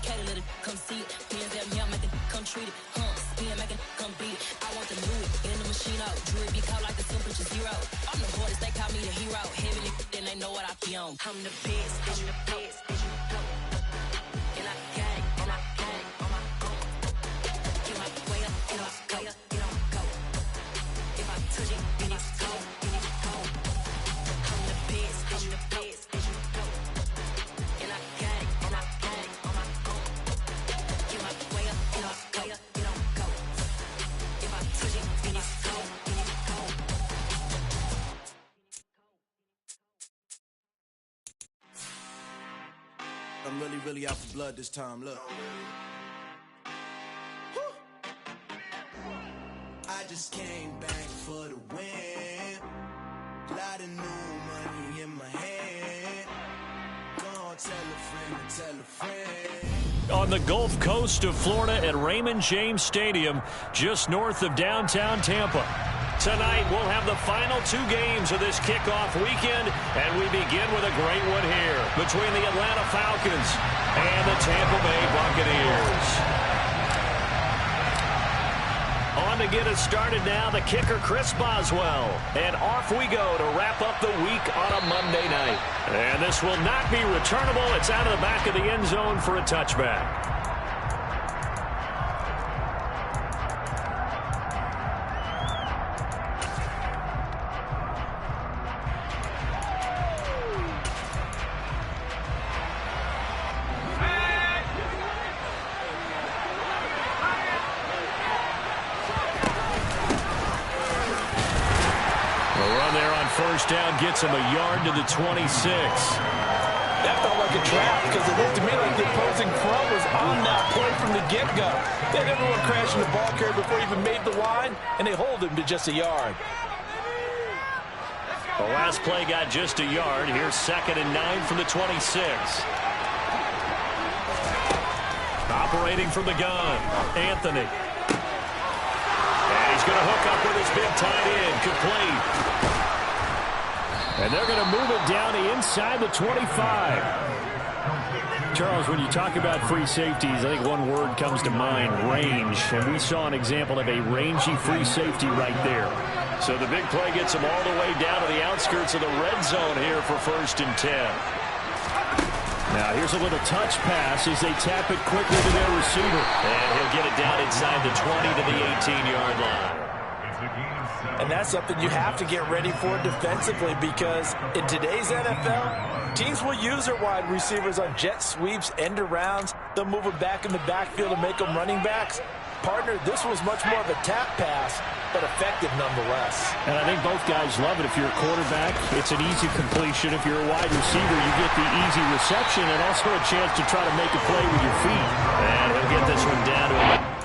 Come see it. Hands at me, I make it come treat it. Spin, make it come beat it. I want the new in the machine out. Drew it be caught like the temperature zero. I'm the hardest, they call me the hero. Heavy, then they know what I be on. I'm the best, I'm the best. And I got it, and I got it on my own. Get my way up, get my way up, get on go. If I touch it, then it's cold, then it's cold. I'm the best, I'm the best. And I got it, and I got it on my own. Get my way up, get my way up, get on go. If I touch it, then it's cold, then it's cold. I'm really out for blood this time, look. I just came back for the win. Lot of new money in my hand. Go on, tell a friend and tell a friend. On the Gulf Coast of Florida at Raymond James Stadium, just north of downtown Tampa. Tonight, we'll have the final two games of this kickoff weekend, and we begin with a great one here between the Atlanta Falcons and the Tampa Bay Buccaneers. On to get us started now, the kicker, Chris Boswell. And off we go to wrap up the week on a Monday night. And this will not be returnable. It's out of the back of the end zone for a touchback. First down gets him a yard to the 26. That felt like a trap because it looked to me like the opposing front was on that play from the get-go. They had everyone crashing the ball carrier before he even made the line, and they hold him to just a yard. The last play got just a yard. Here's 2nd and 9 from the 26. Operating from the gun, Anthony. And he's going to hook up with his big tight end, complete. And they're going to move it down inside the 25. Charles, when you talk about free safeties, I think one word comes to mind, range. And we saw an example of a rangy free safety right there. So the big play gets them all the way down to the outskirts of the red zone here for 1st and 10. Now here's a little touch pass as they tap it quickly to their receiver. And he'll get it down inside the 20 to the 18-yard line. And that's something you have to get ready for defensively because in today's NFL, teams will use their wide receivers on jet sweeps, end arounds. They'll move them back in the backfield and make them running backs. Partner, this was much more of a tap pass, but effective nonetheless. And I think both guys love it. If you're a quarterback, it's an easy completion. If you're a wide receiver, you get the easy reception and also a chance to try to make a play with your feet. And he'll get this one down to him.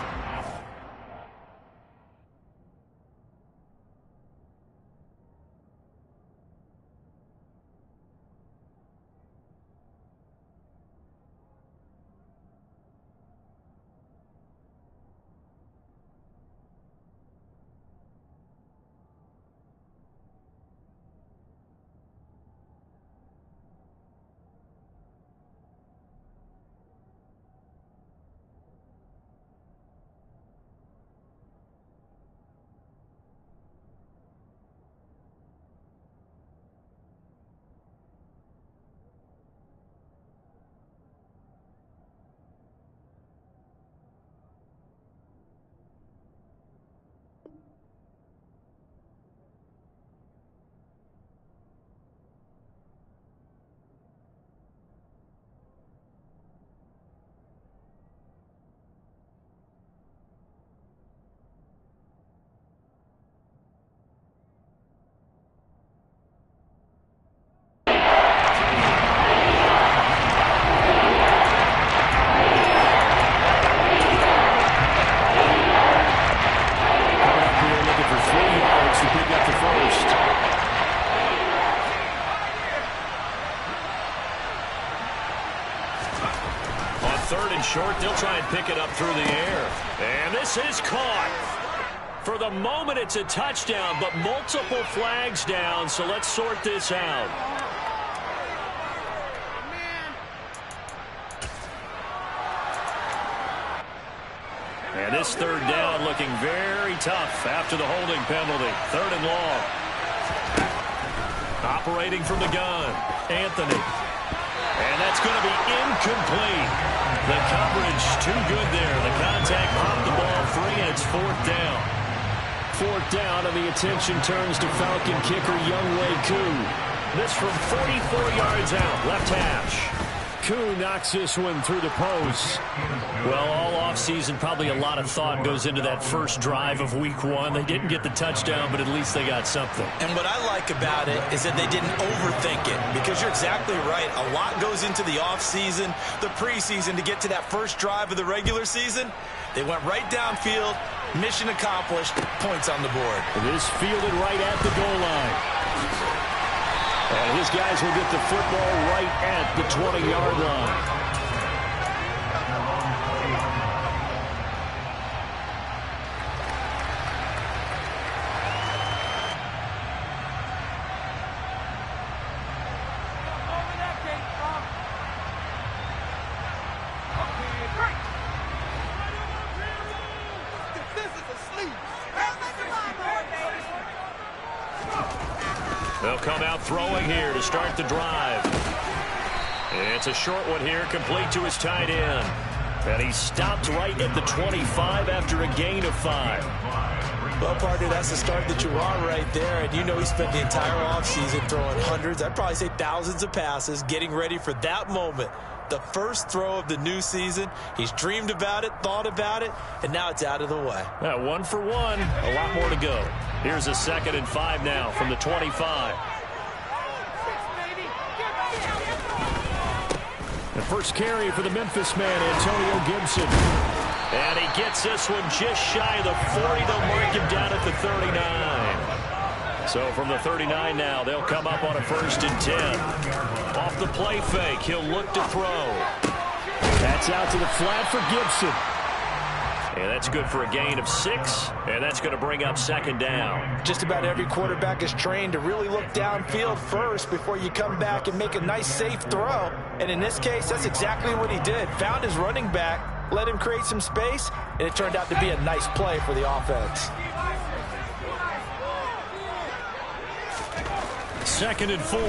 Short, they'll try and pick it up through the air. And this is caught. For the moment, it's a touchdown, but multiple flags down, so let's sort this out. And this third down looking very tough after the holding penalty. 3rd and long. Operating from the gun, Anthony. And that's going to be incomplete. The coverage too good there. The contact popped the ball free, and it's 4th down. 4th down, and the attention turns to Falcon kicker Younghoe Koo. This from 44 yards out, left hash. Koo knocks this one through the post. Well, all offseason, probably a lot of thought goes into that first drive of week 1. They didn't get the touchdown, but at least they got something. And what I like about it is that they didn't overthink it, because you're exactly right. A lot goes into the offseason, the preseason, to get to that first drive of the regular season. They went right downfield, mission accomplished, points on the board. It is fielded right at the goal line. And his guys will get the football right at the 20-yard line. They'll come out throwing here to start the drive. It's a short one here, complete to his tight end. And he stopped right at the 25 after a gain of 5. Well, partner, that's the start that you want right there. And you know he spent the entire offseason throwing hundreds, I'd probably say thousands of passes, getting ready for that moment. The first throw of the new season. He's dreamed about it, thought about it, and now it's out of the way. 1 for 1. A lot more to go. Here's a 2nd and 5 now from the 25. The first carry for the Memphis man, Antonio Gibson. And he gets this one just shy of the 40. They'll mark him down at the 39. So from the 39 now, they'll come up on a 1st and 10. Off the play fake, he'll look to throw. That's out to the flat for Gibson. And that's good for a gain of 6, and that's going to bring up 2nd down. Just about every quarterback is trained to really look downfield first before you come back and make a nice, safe throw. And in this case, that's exactly what he did. Found his running back, let him create some space, and it turned out to be a nice play for the offense. 2nd and 4.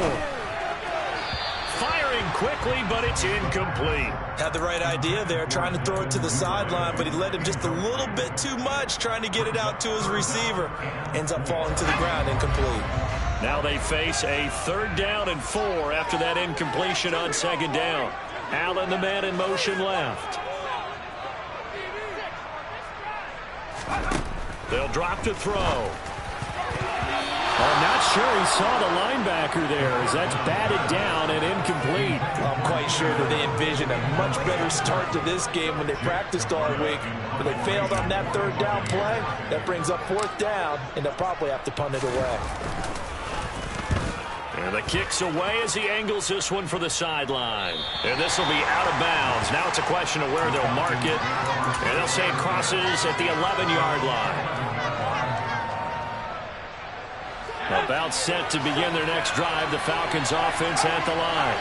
Firing quickly, but it's incomplete. Had the right idea there, trying to throw it to the sideline, but he led him just a little bit too much, trying to get it out to his receiver. Ends up falling to the ground, incomplete. Now they face a 3rd down and 4 after that incompletion on 2nd down. Allen, the man in motion left. They'll drop to throw. I'm not sure he saw the linebacker there, as that's batted down and incomplete. I'm quite sure that they envisioned a much better start to this game when they practiced all week. But they failed on that 3rd down play. That brings up 4th down, and they'll probably have to punt it away. And the kick's away as he angles this one for the sideline. And this will be out of bounds. Now it's a question of where they'll mark it. And they'll say it crosses at the 11-yard line. About set to begin their next drive, the Falcons offense at the line.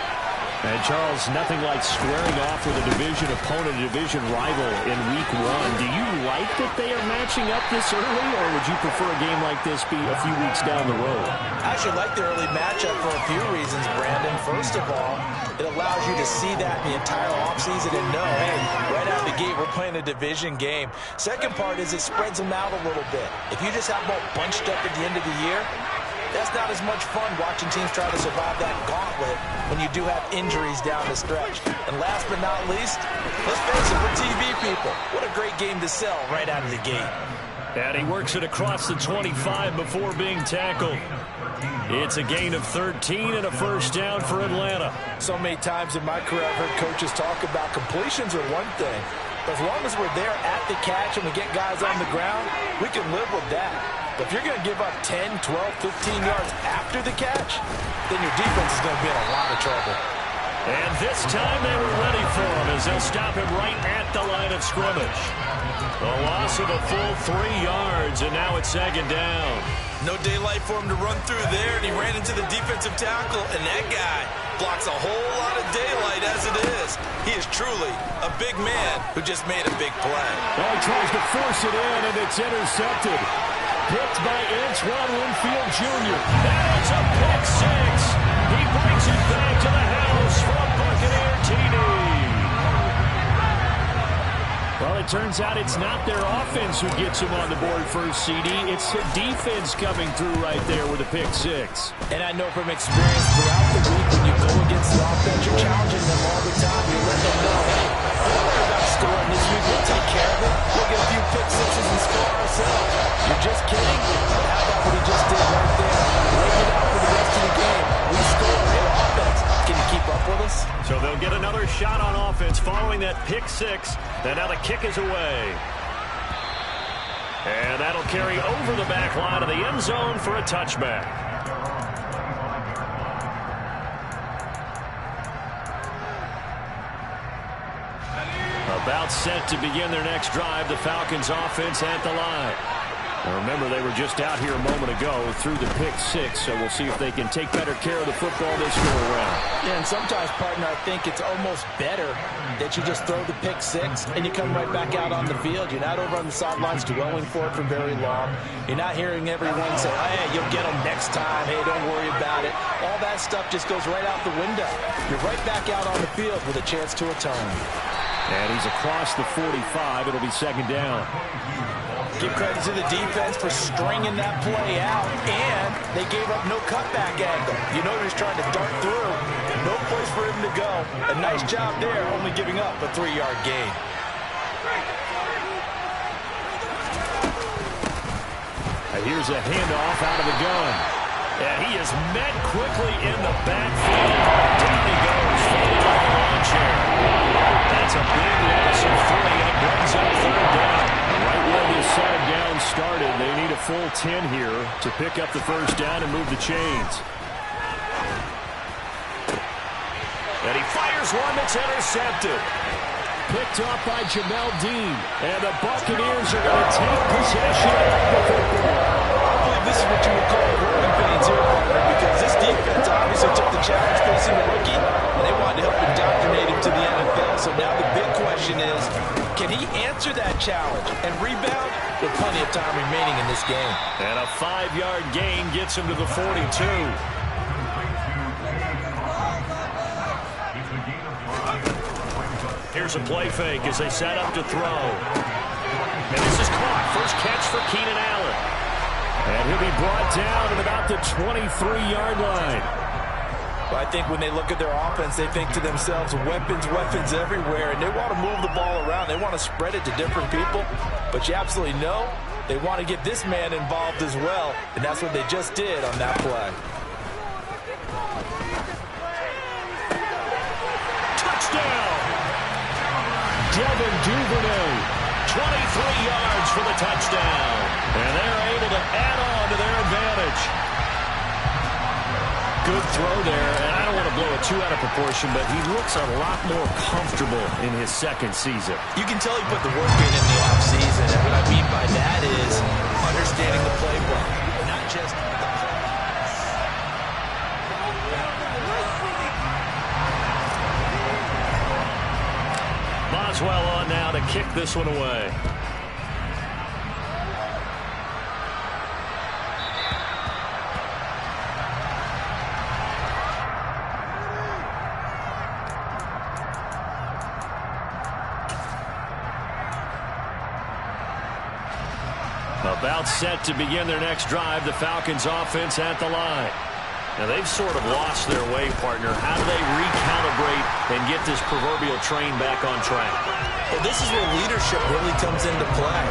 And Charles, nothing like squaring off with a division opponent, a division rival in week 1. Do you like that they are matching up this early, or would you prefer a game like this be a few weeks down the road? I actually like the early matchup for a few reasons, Brandon. First of all, it allows you to see that the entire offseason and know, hey, right out of the gate, we're playing a division game. Second part is it spreads them out a little bit. If you just have them all bunched up at the end of the year, that's not as much fun watching teams try to survive that gauntlet when you do have injuries down the stretch. And last but not least, let's face it, we're TV people. What a great game to sell right out of the gate. And he works it across the 25 before being tackled. It's a gain of 13 and a 1st down for Atlanta. So many times in my career, I've heard coaches talk about completions are one thing. But as long as we're there at the catch and we get guys on the ground, we can live with that. But if you're going to give up 10, 12, 15 yards after the catch, then your defense is going to be in a lot of trouble. And this time they were ready for him as as they'll stop him right at the line of scrimmage. A loss of a full 3 yards, and now it's 2nd down. No daylight for him to run through there, and he ran into the defensive tackle, and that guy blocks a whole lot of daylight as it is. He is truly a big man who just made a big play. Well, he tries to force it in, and it's intercepted. Picked by Antoine Winfield Jr. That is a pick 6. He brings it back to the house for a Buccaneer TD. Well, it turns out it's not their offense who gets him on the board first, CD. It's the defense coming through right there with a pick 6. And I know from experience throughout the week when you go against the offense, you're challenging them all the time. You let them know, hey, don't worry about scoring this week. We'll take care of it. We'll get a few pick 6s and score ourselves. You're just kidding? How about what he just did right there? Lay it out for the rest of the game. We score. Hey, offense. Can you keep up with us? So they'll get another shot on offense following that pick 6. And now the kick is away. And that'll carry over the back line of the end zone for a touchback. About set to begin their next drive, the Falcons offense at the line. Now remember, they were just out here a moment ago through the pick 6, so we'll see if they can take better care of the football this go around. Yeah, and sometimes, partner, I think it's almost better that you just throw the pick 6 and you come right back out on the field. You're not over on the sidelines dwelling for it for very long. You're not hearing everyone say, hey, you'll get them next time. Hey, don't worry about it. All that stuff just goes right out the window. You're right back out on the field with a chance to atone. And he's across the 45. It'll be 2nd down. Give credit to the defense for stringing that play out, and they gave up no cutback angle. You know he was trying to dart through. No place for him to go. A nice job there, only giving up a 3-yard gain. And here's a handoff out of the gun. And he is met quickly in the backfield. Down he goes, falling like a lawn chair. That's a big loss of 3, and it brings up 3rd down. Right where this second down started, they need a full 10 here to pick up the 1st down and move the chains. And he fires one that's intercepted. Picked off by Jamel Dean. And the Buccaneers are going to take possession of the football. I believe this is what you would call growing pains here, partner, because this defense obviously took the challenge facing the rookie, and they wanted to help indoctrinate him to the NFL. So now the big question is, can he answer that challenge and rebound with plenty of time remaining in this game? And a 5-yard gain gets him to the 42. Here's a play fake as they set up to throw. And this is caught. First catch for Keenan Allen. And he'll be brought down at about the 23-yard line. Well, I think when they look at their offense, they think to themselves, weapons, weapons everywhere, and they want to move the ball around. They want to spread it to different people, but you absolutely know they want to get this man involved as well, and that's what they just did on that play. Touchdown! Devin Duvernay, 23 yards for the touchdown, and they're able to add on to their advantage. Good throw there, and I don't want to blow it too out of proportion, but he looks a lot more comfortable in his 2nd season. You can tell he put the work in the offseason, and what I mean by that is understanding the playbook, not just the play. Boswell on now to kick this one away. About set to begin their next drive, the Falcons offense at the line. Now, they've sort of lost their way, partner. How do they recalibrate and get this proverbial train back on track? Well, this is where leadership really comes into play.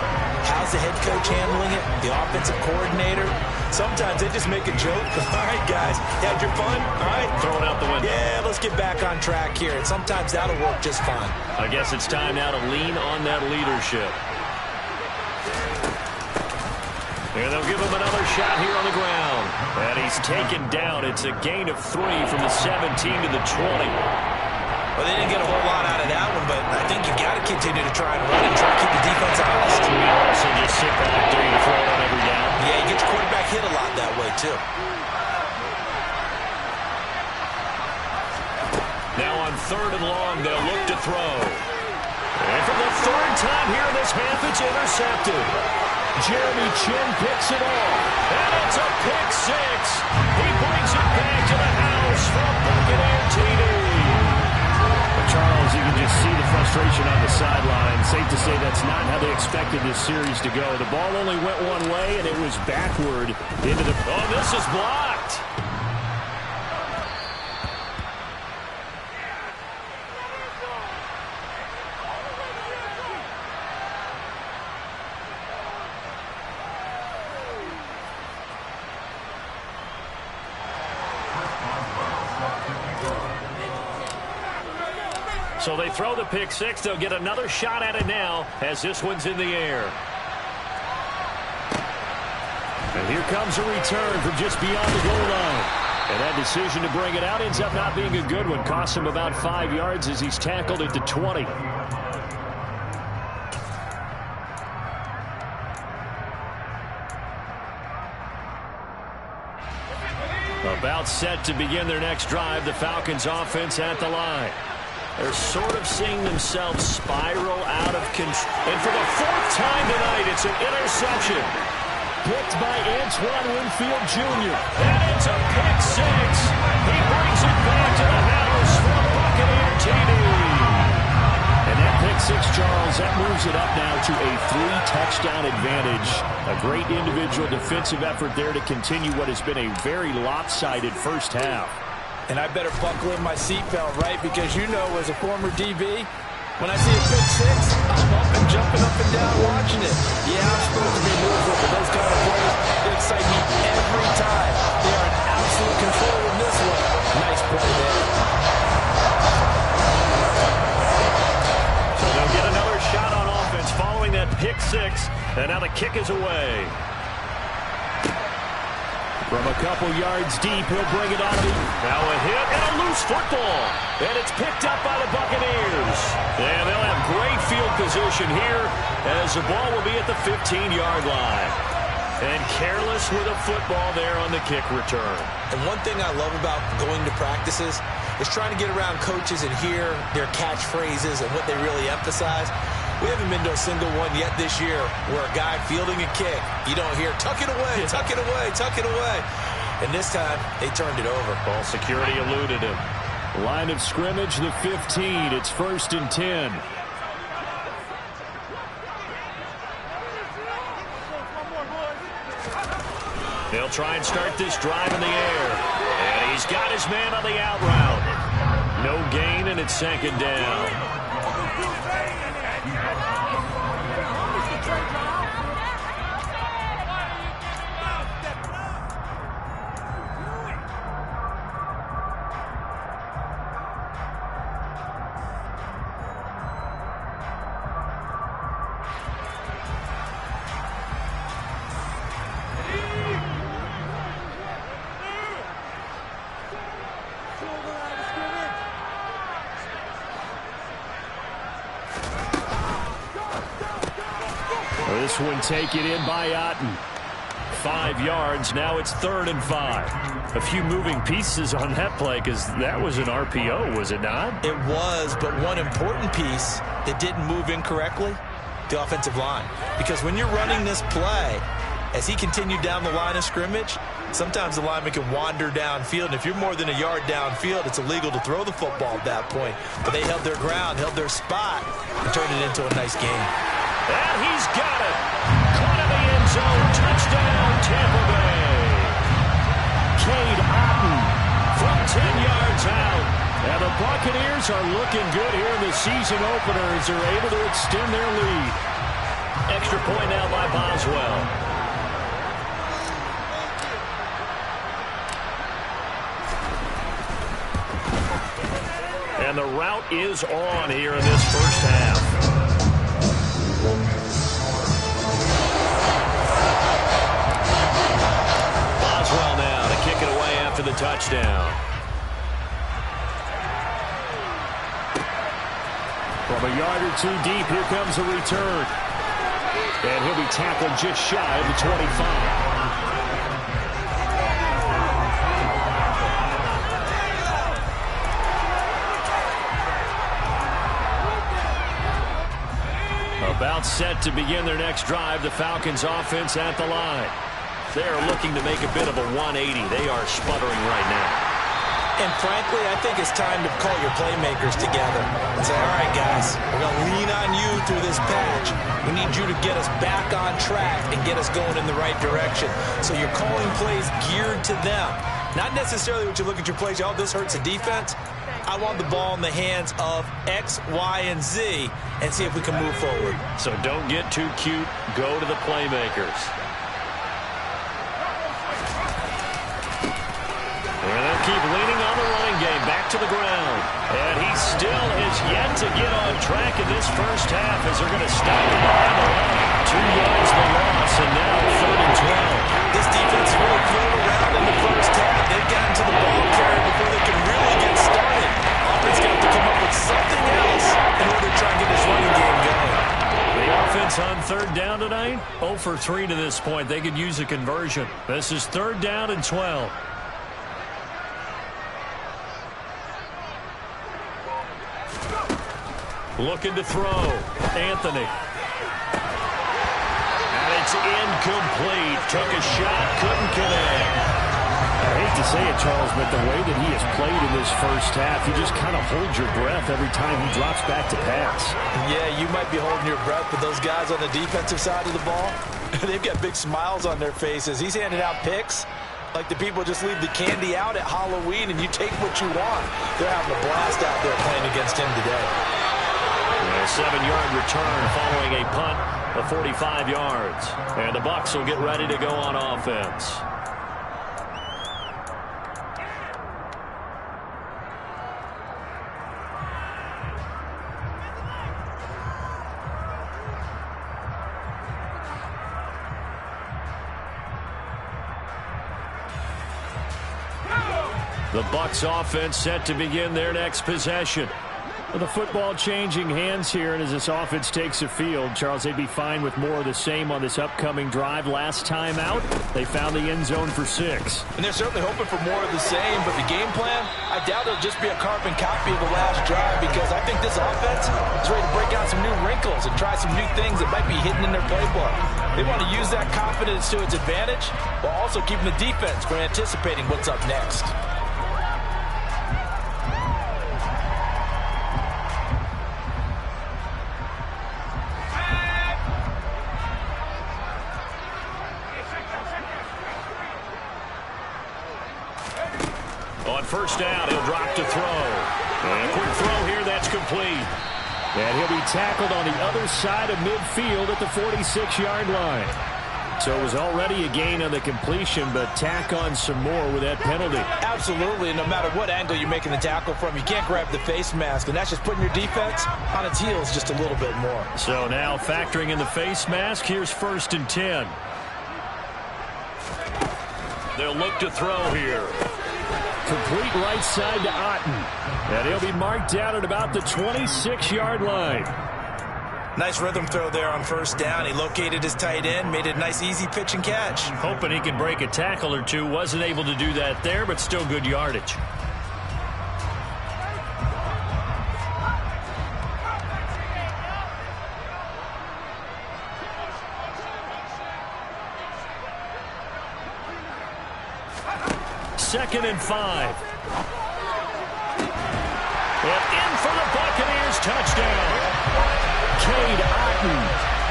How's the head coach handling it? The offensive coordinator? Sometimes they just make a joke. All right, guys, you had your fun? All right. Throw it out the window. Yeah, let's get back on track here. And sometimes that'll work just fine. I guess it's time now to lean on that leadership. And they'll give him another shot here on the ground. And he's taken down. It's a gain of 3 from the 17 to the 20. Well, they didn't get a whole lot out of that one, but continue to try and run and try to keep the defense honest. We also just sit back during the throw on every down. Yeah, he gets quarterback hit a lot that way, too. Now on 3rd and long, they'll look to throw. And for the 3rd time here in this half, it's intercepted. Jeremy Chin picks it off. And it's a pick six. He brings it back to the house for a Buccaneer TD. Charles, you can just see the frustration on the sideline. Safe to say that's not how they expected this series to go. The ball only went one way, and it was backward into the... Oh, this is blocked. So they throw the pick six. They'll get another shot at it now as this one's in the air. And here comes a return from just beyond the goal line. And that decision to bring it out ends up not being a good one. Costs him about 5 yards as he's tackled at the 20. About set to begin their next drive. The Falcons offense at the line. They're sort of seeing themselves spiral out of control. And for the 4th time tonight, it's an interception. Picked by Antoine Winfield Jr. And it's a pick six. He brings it back to the house for a Buccaneer TD. And that pick six, Charles, that moves it up now to a 3-touchdown advantage. A great individual defensive effort there to continue what has been a very lopsided first half. And I better buckle in my seatbelt, right? Because you know, as a former DB, when I see a pick six, I'm up and jumping up and down watching it. Yeah, I'm supposed to be moving, but those kind of plays, they excite me every time. They are in absolute control in this one. Nice play there. So they'll get another shot on offense following that pick six. And now the kick is away. From a couple yards deep, he'll bring it out of it. Now a hit and a loose football. And it's picked up by the Buccaneers. And they'll have great field position here as the ball will be at the 15-yard line. And careless with a football there on the kick return. And one thing I love about going to practices is trying to get around coaches and hear their catchphrases and what they really emphasize. We haven't been to a single one yet this year where a guy fielding a kick, you don't hear, tuck it away, tuck it away, tuck it away. And this time, they turned it over. Ball security eluded him. Line of scrimmage, the 15. It's 1st and 10. They'll try and start this drive in the air. And he's got his man on the out route. No gain, and it's 2nd down. This one taken in by Otten. 5 yards. Now it's 3rd and 5. A few moving pieces on that play because that was an RPO, was it not? It was, but one important piece that didn't move incorrectly, the offensive line. Because when you're running this play, as he continued down the line of scrimmage, sometimes the lineman can wander downfield. And if you're more than a yard downfield, it's illegal to throw the football at that point. But they held their ground, held their spot, and turned it into a nice game. And he's got it. Caught in the end zone. Touchdown, Tampa Bay. Cade Otten from 10 yards out. And the Buccaneers are looking good here in the season opener as they're able to extend their lead. Extra point now by Boswell. And the route is on here in this first half. Boswell now to kick it away after the touchdown. From a yard or two deep, here comes a return. And he'll be tackled just shy of the 25. About set to begin their next drive, the Falcons offense at the line. They are looking to make a bit of a 180. They are sputtering right now. And frankly, I think it's time to call your playmakers together and say, all right, guys, we're going to lean on you through this patch. We need you to get us back on track and get us going in the right direction. So you're calling plays geared to them. Not necessarily what you look at your plays, oh, this hurts the defense. I want the ball in the hands of X, Y, and Z and see if we can move forward. So don't get too cute. Go to the playmakers. And they'll keep leaning on the running game. Back to the ground. And he still is yet to get on track in this first half as they're going to stop him behind the line. 2 yards the loss, and now 3rd and 12. This defense really threw around in the first half. They've gotten to the ball carrier before they can really get started. Offense got to come up with something else in order to try and get this running game going. The offense on 3rd down tonight, 0 for 3 to this point. They could use a conversion. This is 3rd down and 12. Looking to throw. Anthony. And it's incomplete. Took a shot, couldn't connect. I hate to say it, Charles, but the way that he has played in this first half, you just kind of hold your breath every time he drops back to pass. Yeah, you might be holding your breath, but those guys on the defensive side of the ball, they've got big smiles on their faces. He's handing out picks like the people just leave the candy out at Halloween and you take what you want. They're having a blast out there playing against him today. A 7-yard return following a punt of 45 yards. And the Bucs will get ready to go on offense. The Bucs offense set to begin their next possession. With the football changing hands here, and as this offense takes the field, Charles, they'd be fine with more of the same on this upcoming drive. Last time out, they found the end zone for 6. And they're certainly hoping for more of the same, but the game plan, I doubt it'll just be a carbon copy of the last drive because I think this offense is ready to break out some new wrinkles and try some new things that might be hidden in their playbook. They want to use that confidence to its advantage while also keeping the defense from anticipating what's up next. On 1st down, he'll drop to throw. And a quick throw here, that's complete. And he'll be tackled on the other side of midfield at the 46-yard line. So it was already a gain on the completion, but tack on some more with that penalty. Absolutely, no matter what angle you're making the tackle from, you can't grab the face mask, and that's just putting your defense on its heels just a little bit more. So now factoring in the face mask, here's 1st and 10. They'll look to throw here. Complete right side to Otten. And he'll be marked down at about the 26-yard line. Nice rhythm throw there on 1st down. He located his tight end, made it a nice easy pitch and catch. Hoping he can break a tackle or two. Wasn't able to do that there, but still good yardage. Second and 5. And in for the Buccaneers touchdown. Cade Otten,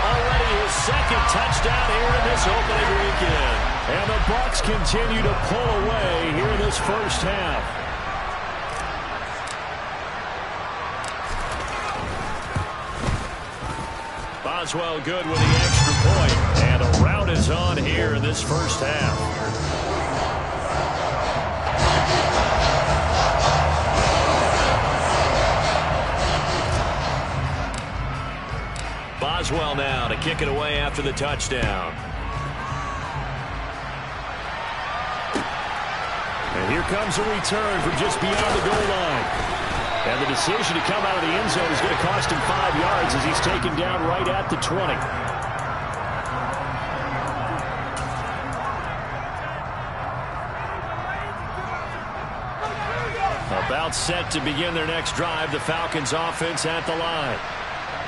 already his 2nd touchdown here in this opening weekend. And the Bucs continue to pull away here in this first half. Boswell good with the extra point. And a rout is on here in this first half. Boswell now to kick it away after the touchdown. And here comes a return from just beyond the goal line. And the decision to come out of the end zone is going to cost him 5 yards as he's taken down right at the 20. About set to begin their next drive, the Falcons offense at the line.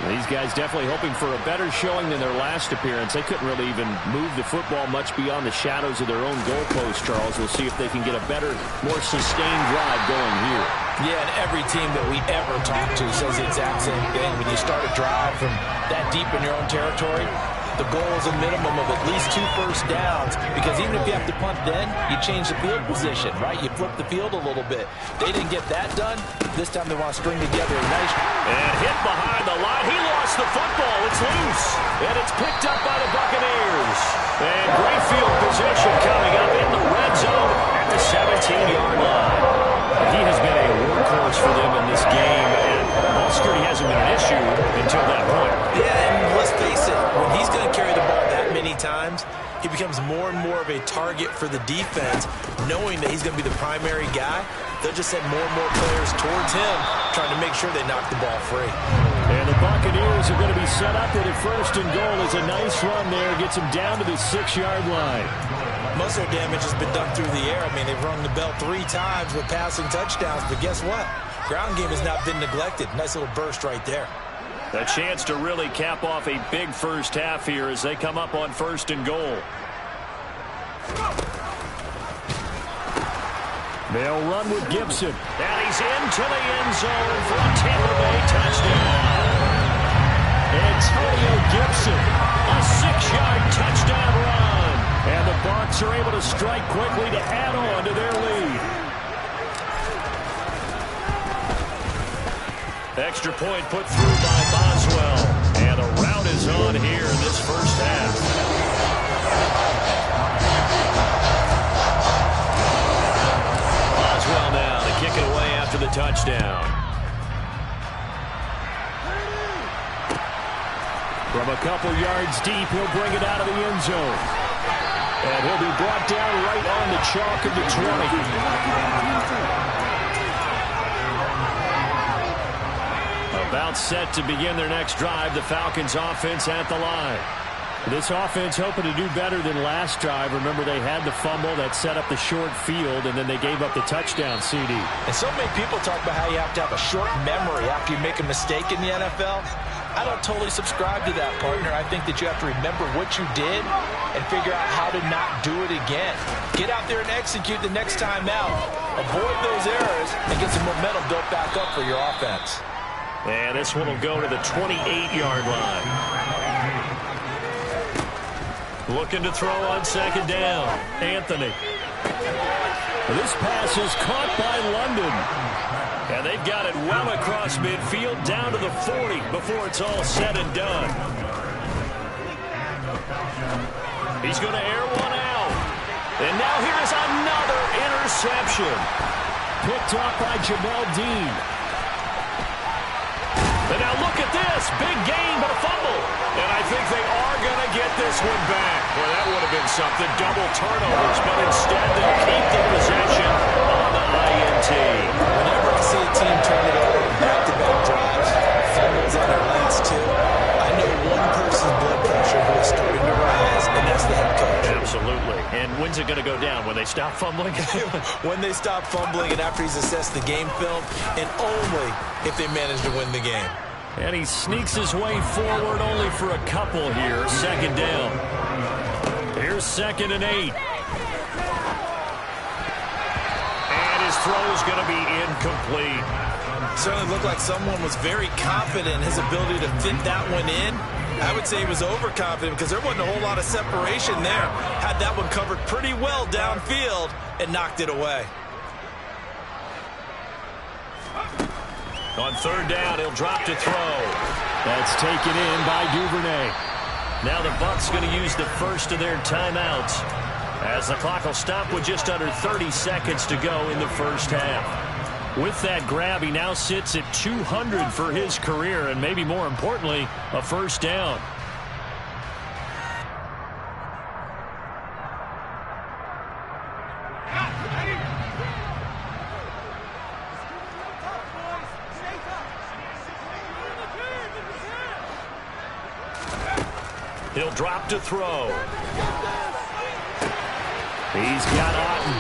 These guys definitely hoping for a better showing than their last appearance. They couldn't really even move the football much beyond the shadows of their own goalpost, Charles. We'll see if they can get a better, more sustained drive going here. Yeah, and every team that we ever talk to says the exact same thing. When you start a drive from that deep in your own territory, the goal is a minimum of at least 2 first downs, because even if you have to punt then, you change the field position, right? You flip the field a little bit. They didn't get that done. This time they want to string together a nice... And hit behind the line. He lost the football. It's loose. And it's picked up by the Buccaneers. And great field position coming up in the red zone at the 17-yard line. He has been a workhorse for them in this game, and ball security hasn't been an issue until that point. Yeah, and let's face it, when he's going to carry the ball that many times, he becomes more and more of a target for the defense, knowing that he's going to be the primary guy. They'll just send more and more players towards him, trying to make sure they knock the ball free. And the Buccaneers are going to be set up with a first and goal. As a nice run there, gets him down to the 6-yard line. Muscle damage has been done through the air. I mean, they've rung the bell 3 times with passing touchdowns, but guess what? Ground game has not been neglected. Nice little burst right there. A chance to really cap off a big first half here as they come up on first and goal. They'll run with Gibson. And he's into the end zone for a Tampa Bay touchdown. Antonio Gibson, a 6-yard touchdown run. And the Bucs are able to strike quickly to add on to their lead. Extra point put through by Boswell. And the rout is on here in this first half. Boswell now to kick it away after the touchdown. From a couple yards deep, he'll bring it out of the end zone. And he'll be brought down right on the chalk of the 20. About set to begin their next drive, the Falcons offense at the line. This offense hoping to do better than last drive. Remember, they had the fumble that set up the short field, and then they gave up the touchdown CD. And so many people talk about how you have to have a short memory after you make a mistake in the NFL. I don't totally subscribe to that, partner. I think that you have to remember what you did and figure out how to not do it again. Get out there and execute the next time out. Avoid those errors and get some momentum built back up for your offense. And this one will go to the 28-yard line. Looking to throw on second down. Anthony. This pass is caught by London. And they've got it well across midfield down to the 40 before it's all said and done. He's going to air one out. And now here's another interception. Picked up by Jamel Dean. And now look at this. Big gain, but a fumble. And I think they are going to get this one back. Well, that would have been something. Double turnovers, but instead they'll keep the possession on the INT. Whenever I see a team turn it over in back-to-back drives, fumbles on their last 2, I know one person's blood pressure who is starting to rise, and that's the head coach. Absolutely. And when's it going to go down? When they stop fumbling? When they stop fumbling and after he's assessed the game film, and only if they manage to win the game. And he sneaks his way forward only for a couple here. Second down. Here's 2nd and 8. And his throw is going to be incomplete. Certainly looked like someone was very confident in his ability to fit that one in. I would say he was overconfident because there wasn't a whole lot of separation there. Had that one covered pretty well downfield and knocked it away. On 3rd down, he'll drop to throw. That's taken in by Duvernay. Now the Bucs going to use the first of their timeouts as the clock will stop with just under 30 seconds to go in the first half. With that grab, he now sits at 200 for his career, and maybe more importantly, a first down. He'll drop to throw. He's got Otten.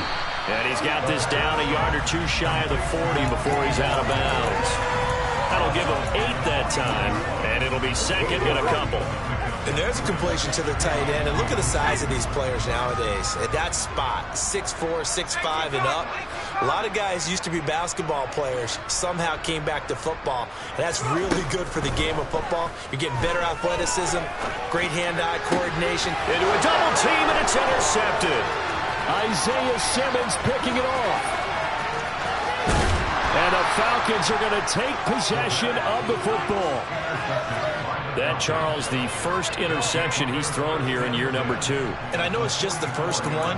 And he's got this down a yard or two shy of the 40 before he's out of bounds. That'll give him 8 that time, and it'll be second in a couple. And there's a completion to the tight end. And look at the size of these players nowadays. At that spot, 6'4", 6'5", and up. A lot of guys used to be basketball players, somehow came back to football. And that's really good for the game of football. You're getting better athleticism, great hand-eye coordination. Into a double team, and it's intercepted. Isaiah Simmons picking it off. And the Falcons are going to take possession of the football. That, Charles, the first interception he's thrown here in year number 2. And I know it's just the first one,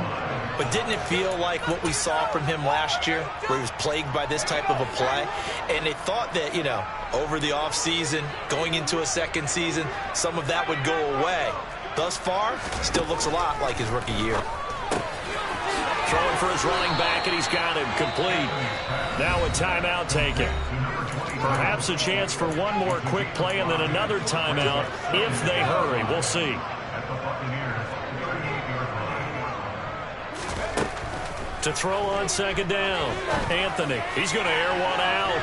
but didn't it feel like what we saw from him last year, where he was plagued by this type of a play? And they thought that, you know, over the offseason, going into a second season, some of that would go away. Thus far, still looks a lot like his rookie year. Throwing for his running back, and he's got him complete. Now a timeout taken. Perhaps a chance for one more quick play and then another timeout if they hurry. We'll see. To throw on second down. Anthony. He's going to air one out.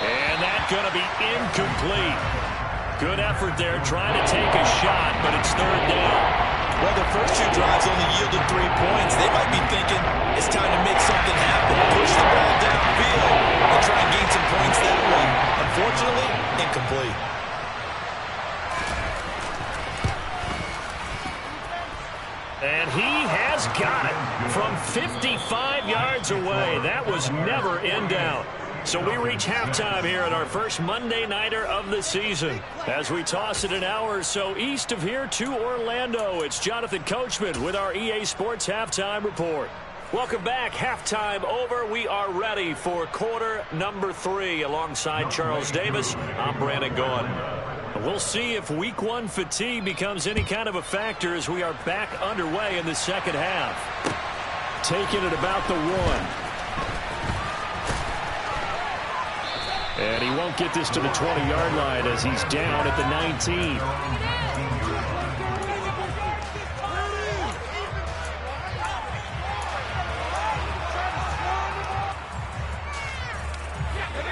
And that's going to be incomplete. Good effort there trying to take a shot, but it's third down. Well, the first 2 drives only yielded 3 points. They might be thinking it's time to make something happen. Push the ball downfield and try and gain some points that way. Unfortunately, incomplete. And he has got it from 55 yards away. That was never in doubt. So we reach halftime here at our first Monday Nighter of the season. As we toss it an hour or so east of here to Orlando, it's Jonathan Coachman with our EA Sports Halftime Report. Welcome back. Halftime over. We are ready for quarter number 3. Alongside Charles Davis, I'm Brandon Gaughan. We'll see if week 1 fatigue becomes any kind of a factor as we are back underway in the second half. Taking it about the 1. And he won't get this to the 20-yard line as he's down at the 19.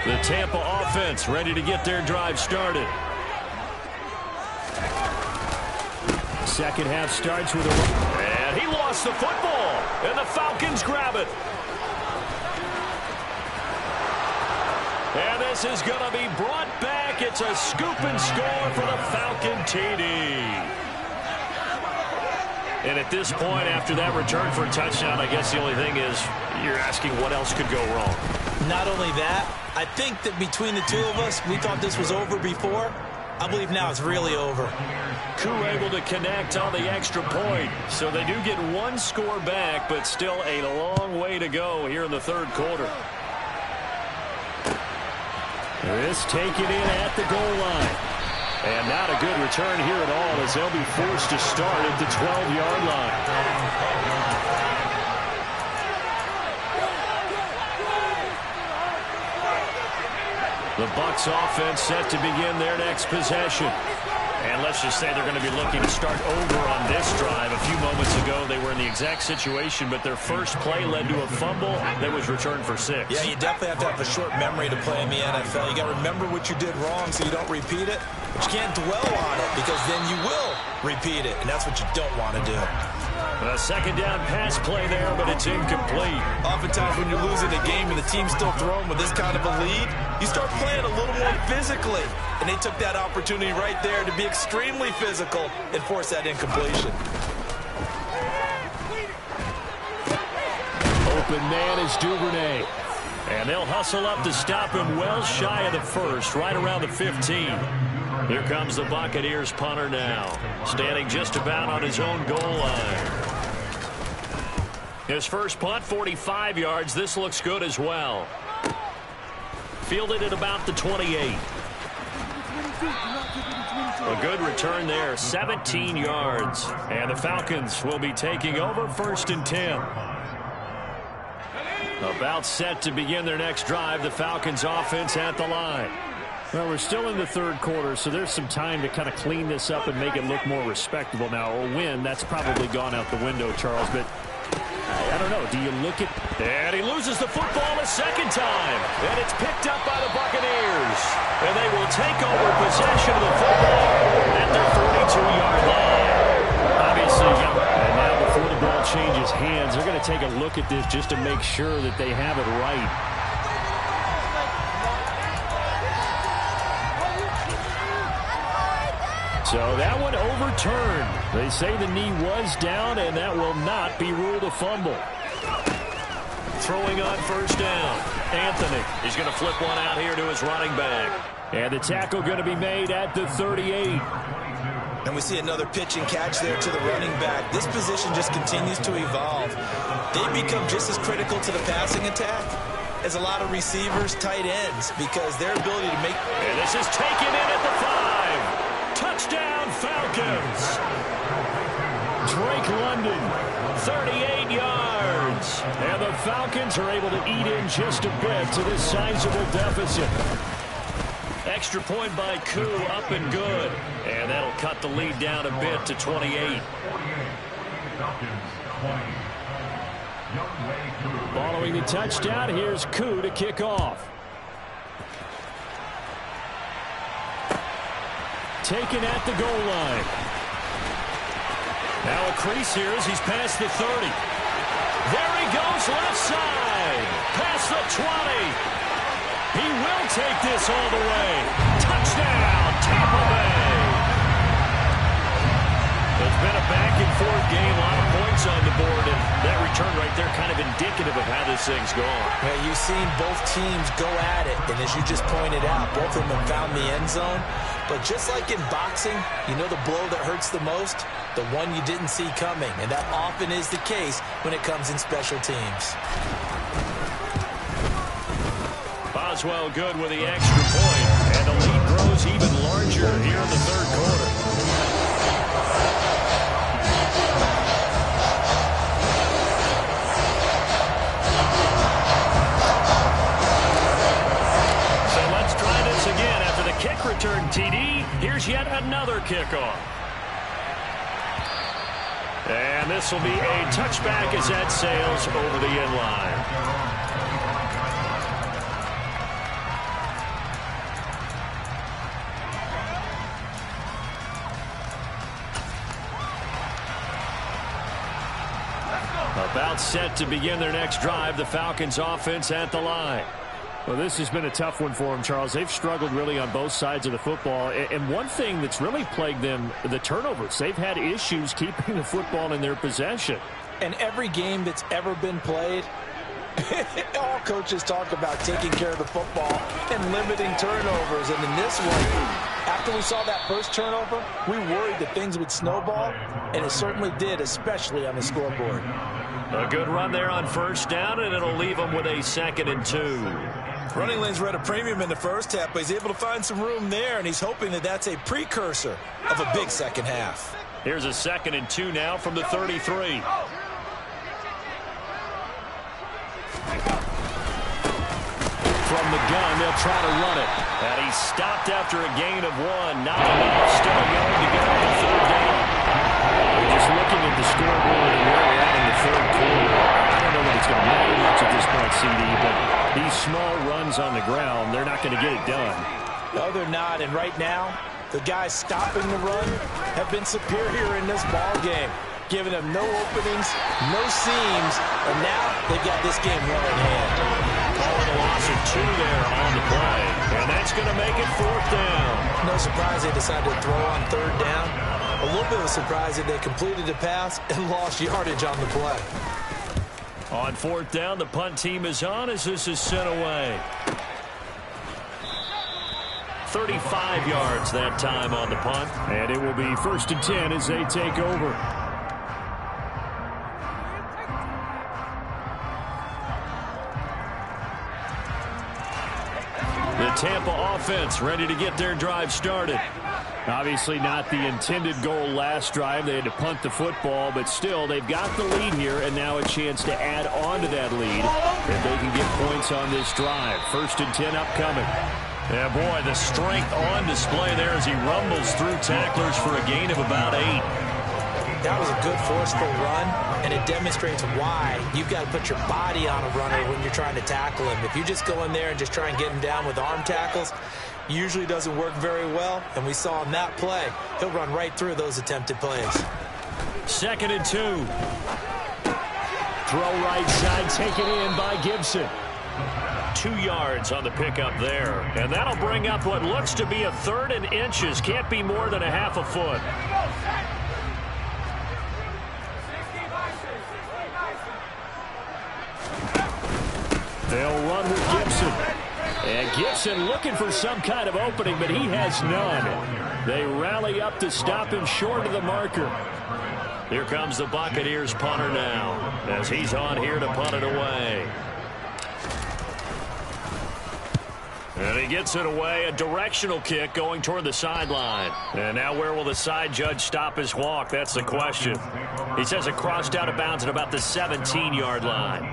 The Tampa offense ready to get their drive started. Second half starts with a... And he lost the football. And the Falcons grab it. And this is going to be brought back. It's a scoop and score for the Falcon TD. And at this point, after that return for a touchdown, I guess the only thing is you're asking what else could go wrong. Not only that, I think that between the two of us, we thought this was over before. I believe now it's really over. Koo able to connect on the extra point. So they do get one score back, but still a long way to go here in the third quarter. This taken in at the goal line. And not a good return here at all as they'll be forced to start at the 12-yard line. The Bucs offense set to begin their next possession. And let's just say they're going to be looking to start over on this drive. A few moments ago, they were in the exact situation, but their first play led to a fumble that was returned for 6. Yeah, you definitely have to have a short memory to play in the NFL. You got to remember what you did wrong so you don't repeat it. But you can't dwell on it because then you will repeat it, and that's what you don't want to do. A second down pass play there, but it's incomplete. Oftentimes when you're losing a game and the team's still throwing with this kind of a lead, you start playing a little more physically. And they took that opportunity right there to be extremely physical and force that incompletion. Open man is Duvernay. And they'll hustle up to stop him well shy of the first, right around the 15. Here comes the Buccaneers punter now, standing just about on his own goal line. His first punt, 45 yards. This looks good as well. Fielded at about the 28. A good return there, 17 yards. And the Falcons will be taking over 1st and 10. About set to begin their next drive. The Falcons offense at the line. Well, we're still in the third quarter, so there's some time to kind of clean this up and make it look more respectable. Now, a win, that's probably gone out the window, Charles, but I don't know. Do you look at... And he loses the football a second time. And it's picked up by the Buccaneers. And they will take over possession of the football at their 42-yard line. Obviously, and now before the ball changes hands, they're going to take a look at this just to make sure that they have it right. So that one overturned. They say the knee was down, and that will not be ruled a fumble. Throwing on first down. Anthony. He's going to flip one out here to his running back. And the tackle going to be made at the 38. And we see another pitch and catch there to the running back. This position just continues to evolve. They become just as critical to the passing attack as a lot of receivers, tight ends, because their ability to make... And this is taken in at the 5. Touchdown, Falcons. Drake London, 38 yards. And the Falcons are able to eat in just a bit to this sizable deficit. Extra point by Koo, up and good. And that'll cut the lead down a bit to 28. Following the touchdown, here's Koo to kick off. Taken at the goal line. Now a crease here as he's past the 30. There he goes, left side. Past the 20. He will take this all the way. Touchdown, Tampa Bay. It's been a back-and-forth game, a lot of points on the board, and that return right there kind of indicative of how this thing's going. Yeah, you've seen both teams go at it, and as you just pointed out, both of them found the end zone. But just like in boxing, you know the blow that hurts the most? The one you didn't see coming, and that often is the case when it comes in special teams. Boswell good with the extra point, and the lead grows even larger here in the third quarter. So let's try this again. After the kick return TD, here's yet another kickoff. And this will be a touchback as that sails over the end line. About set to begin their next drive, the Falcons offense at the line. Well, this has been a tough one for them, Charles. They've struggled really on both sides of the football. And one thing that's really plagued them, the turnovers. They've had issues keeping the football in their possession. And every game that's ever been played, all coaches talk about taking care of the football and limiting turnovers. And in this one, after we saw that first turnover, we worried that things would snowball, and it certainly did, especially on the scoreboard. A good run there on first down, and it'll leave them with a 2nd and 2. Running lanes were at a premium in the first half, but he's able to find some room there, and he's hoping that that's a precursor of a big second half. Here's a 2nd and 2 now from the 33. From the gun, they'll try to run it. And he stopped after a gain of 1. Not enough. Still a yard to go on third down. We're just looking at the scoreboard and where we're at in the third quarter. I don't know what it's going to matter much at this point, CD, but these small runs on the ground, they're not going to get it done. No, they're not. And right now, the guys stopping the run have been superior in this ball game, giving them no openings, no seams, and now they've got this game well in hand. Calling a loss of 2 there on the play. And that's going to make it 4th down. No surprise they decided to throw on third down. A little bit of a surprise that they completed the pass and lost yardage on the play. On 4th down, the punt team is on as this is sent away. 35 yards that time on the punt. And it will be 1st and 10 as they take over. The Tampa offense ready to get their drive started. Obviously not the intended goal last drive. They had to punt the football, but still they've got the lead here and now a chance to add on to that lead if they can get points on this drive. 1st and 10 upcoming. Yeah, boy, the strength on display there as he rumbles through tacklers for a gain of about 8. That was a good forceful run, and it demonstrates why you've got to put your body on a runner when you're trying to tackle him. If you just go in there and just try and get him down with arm tackles, usually doesn't work very well, and we saw in that play, he'll run right through those attempted plays. 2nd and 2. Throw right side, taken in by Gibson. 2 yards on the pickup there. And that'll bring up what looks to be a 3rd and inches. Can't be more than a half a foot. They'll run with Gibson. And Gibson looking for some kind of opening, but he has none. They rally up to stop him short of the marker. Here comes the Buccaneers punter now, as he's on here to punt it away. And he gets it away, a directional kick going toward the sideline. And now where will the side judge stop his walk? That's the question. He says it crossed out of bounds at about the 17-yard line.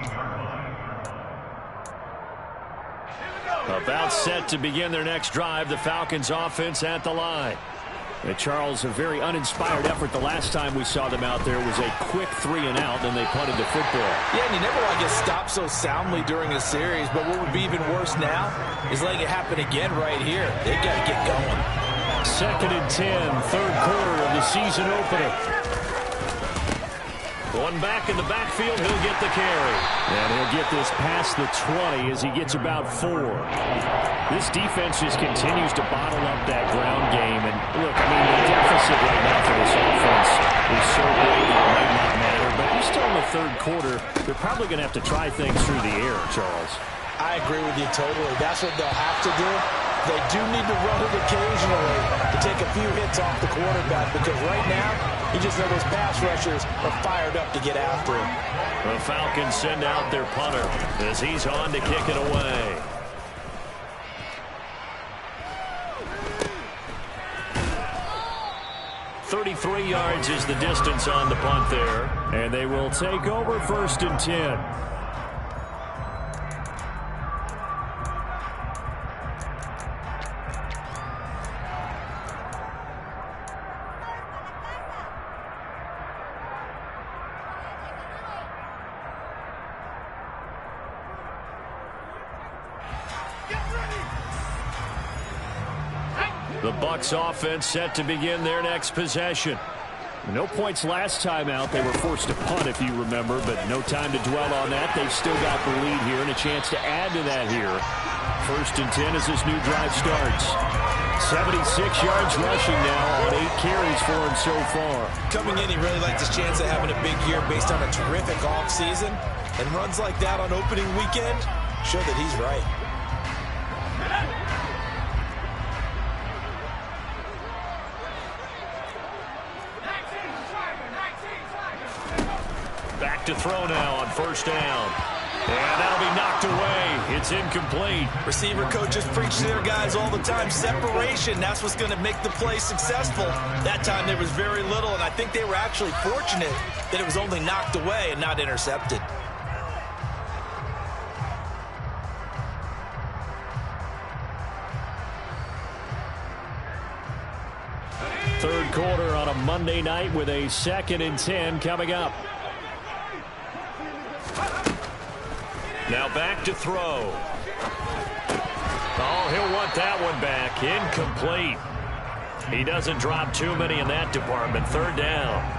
About set to begin their next drive, the Falcons offense at the line. And Charles, a very uninspired effort the last time we saw them out there was a quick 3-and-out, and they punted the football. Yeah, and you never want to get stopped so soundly during a series, but what would be even worse now is letting it happen again right here. They've got to get going. 2nd and 10, 3rd quarter of the season opener. One back in the backfield, he'll get the carry. And he'll get this past the 20 as he gets about 4. This defense just continues to bottle up that ground game. And look, I mean, the deficit right now for this offense is so big it might not matter. But you're still in the 3rd quarter. They're probably going to have to try things through the air, Charles. I agree with you totally. That's what they'll have to do. They do need to run it occasionally to take a few hits off the quarterback, because right now, you just know those pass rushers are fired up to get after him. The Falcons send out their punter as he's on to kick it away. .33 yards is the distance on the punt there, and they will take over 1st and 10. The Bucs offense set to begin their next possession. No points last time out. They were forced to punt, if you remember, but no time to dwell on that. They've still got the lead here and a chance to add to that here. 1st and 10 as this new drive starts. 76 yards rushing now on 8 carries for him so far. Coming in, he really liked his chance of having a big year based on a terrific offseason. And runs like that on opening weekend show that he's right. Back to throw now on 1st down. And that'll be knocked away. It's incomplete. Receiver coaches preach to their guys all the time. Separation, that's what's going to make the play successful. That time there was very little, and I think they were actually fortunate that it was only knocked away and not intercepted. Third quarter on a Monday night with a 2nd and 10 coming up. Now back to throw. Oh, he'll want that one back. Incomplete. He doesn't drop too many in that department. 3rd down.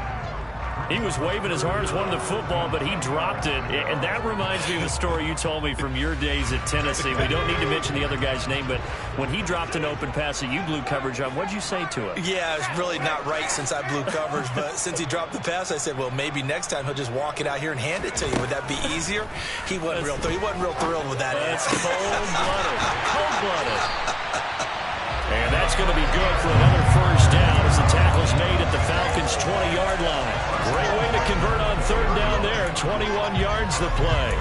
He was waving his arms, wanted the football, but he dropped it. And that reminds me of the story you told me from your days at Tennessee. We don't need to mention the other guy's name, but when he dropped an open pass that you blew coverage on, what'd you say to him? Yeah, it's really not right since I blew coverage, but since he dropped the pass, I said, well, maybe next time he'll just walk it out here and hand it to you. Would that be easier? He wasn't real thrilled with that. That's cold-blooded. Cold-blooded. And that's going to be good for another 1st down as the tackle's made at the Falcons' 20-yard line. Great way to convert on 3rd down there. 21 yards the play.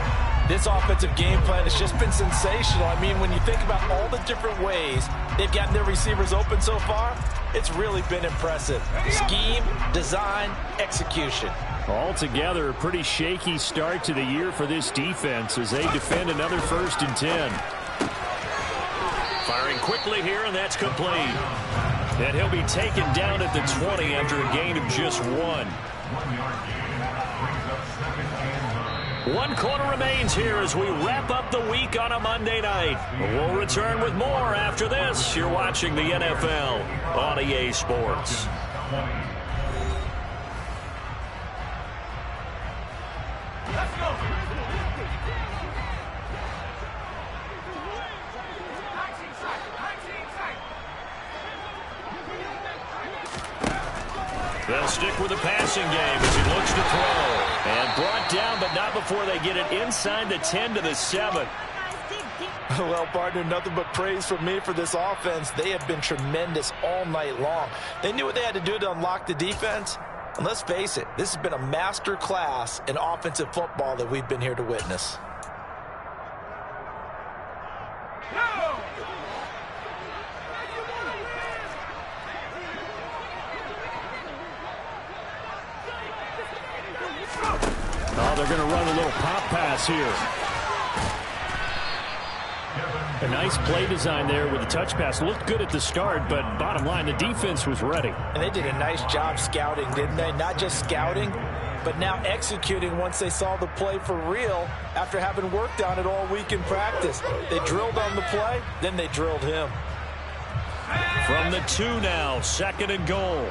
This offensive game plan has just been sensational. I mean, when you think about all the different ways they've gotten their receivers open so far, it's really been impressive. Scheme, design, execution. Altogether, a pretty shaky start to the year for this defense as they defend another 1st and 10. Firing quickly here, and that's complete. And he'll be taken down at the 20 after a gain of just 1. 1 quarter remains here as we wrap up the week on a Monday night. We'll return with more after this. You're watching the NFL on EA Sports. Let's go. They'll stick with the passing game as he looks to throw. And brought down, but not before they get it inside the 10 to the 7. Well, partner, nothing but praise from me for this offense. They have been tremendous all night long. They knew what they had to do to unlock the defense. And let's face it, this has been a master class in offensive football that we've been here to witness. Oh, they're going to run a little pop pass here. A nice play design there with the touch pass. Looked good at the start, but bottom line, the defense was ready. And they did a nice job scouting, didn't they? Not just scouting, but now executing once they saw the play for real after having worked on it all week in practice. They drilled on the play, then they drilled him. From the 2 now, 2nd and goal.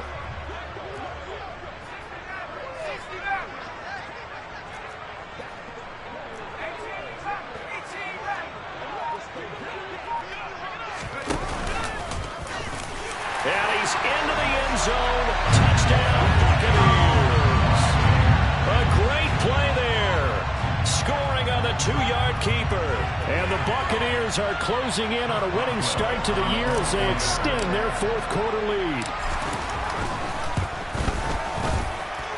And he's into the end zone. Touchdown, Buccaneers. A great play there. Scoring on the 2-yard keeper. And the Buccaneers are closing in on a winning start to the year as they extend their 4th quarter lead.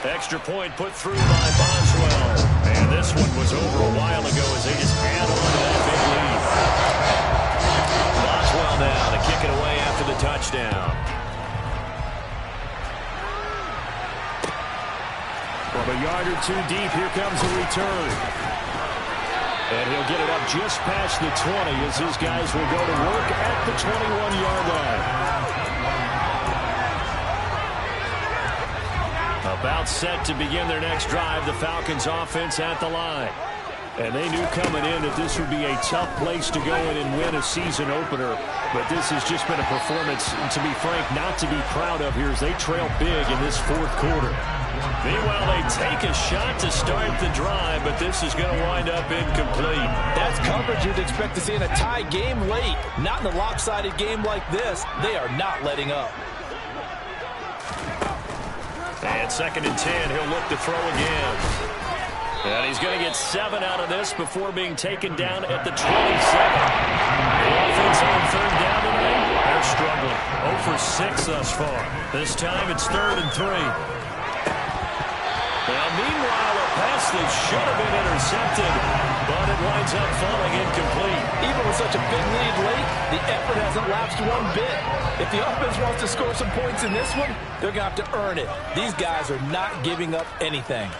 Extra point put through by Boswell. And this one was over a while ago as they just add on to that big lead. Boswell now to kick it away after the touchdown. From a yard or 2 deep, here comes a return. And he'll get it up just past the 20 as his guys will go to work at the 21-yard line. About set to begin their next drive, the Falcons offense at the line. And they knew coming in that this would be a tough place to go in and win a season opener. But this has just been a performance, to be frank, not to be proud of here as they trail big in this 4th quarter. Meanwhile, they take a shot to start the drive, but this is going to wind up incomplete. That's coverage you'd expect to see in a tie game late. Not in a lopsided game like this. They are not letting up. And 2nd and 10, he'll look to throw again. And he's going to get 7 out of this before being taken down at the 27. The offense on 3rd down tonight, they're struggling. 0 for 6 thus far. This time it's 3rd and 3. Now, meanwhile, a pass that should have been intercepted, but it winds up falling incomplete. Even with such a big lead late, the effort hasn't lapsed one bit. If the offense wants to score some points in this one, they're going to have to earn it. These guys are not giving up anything.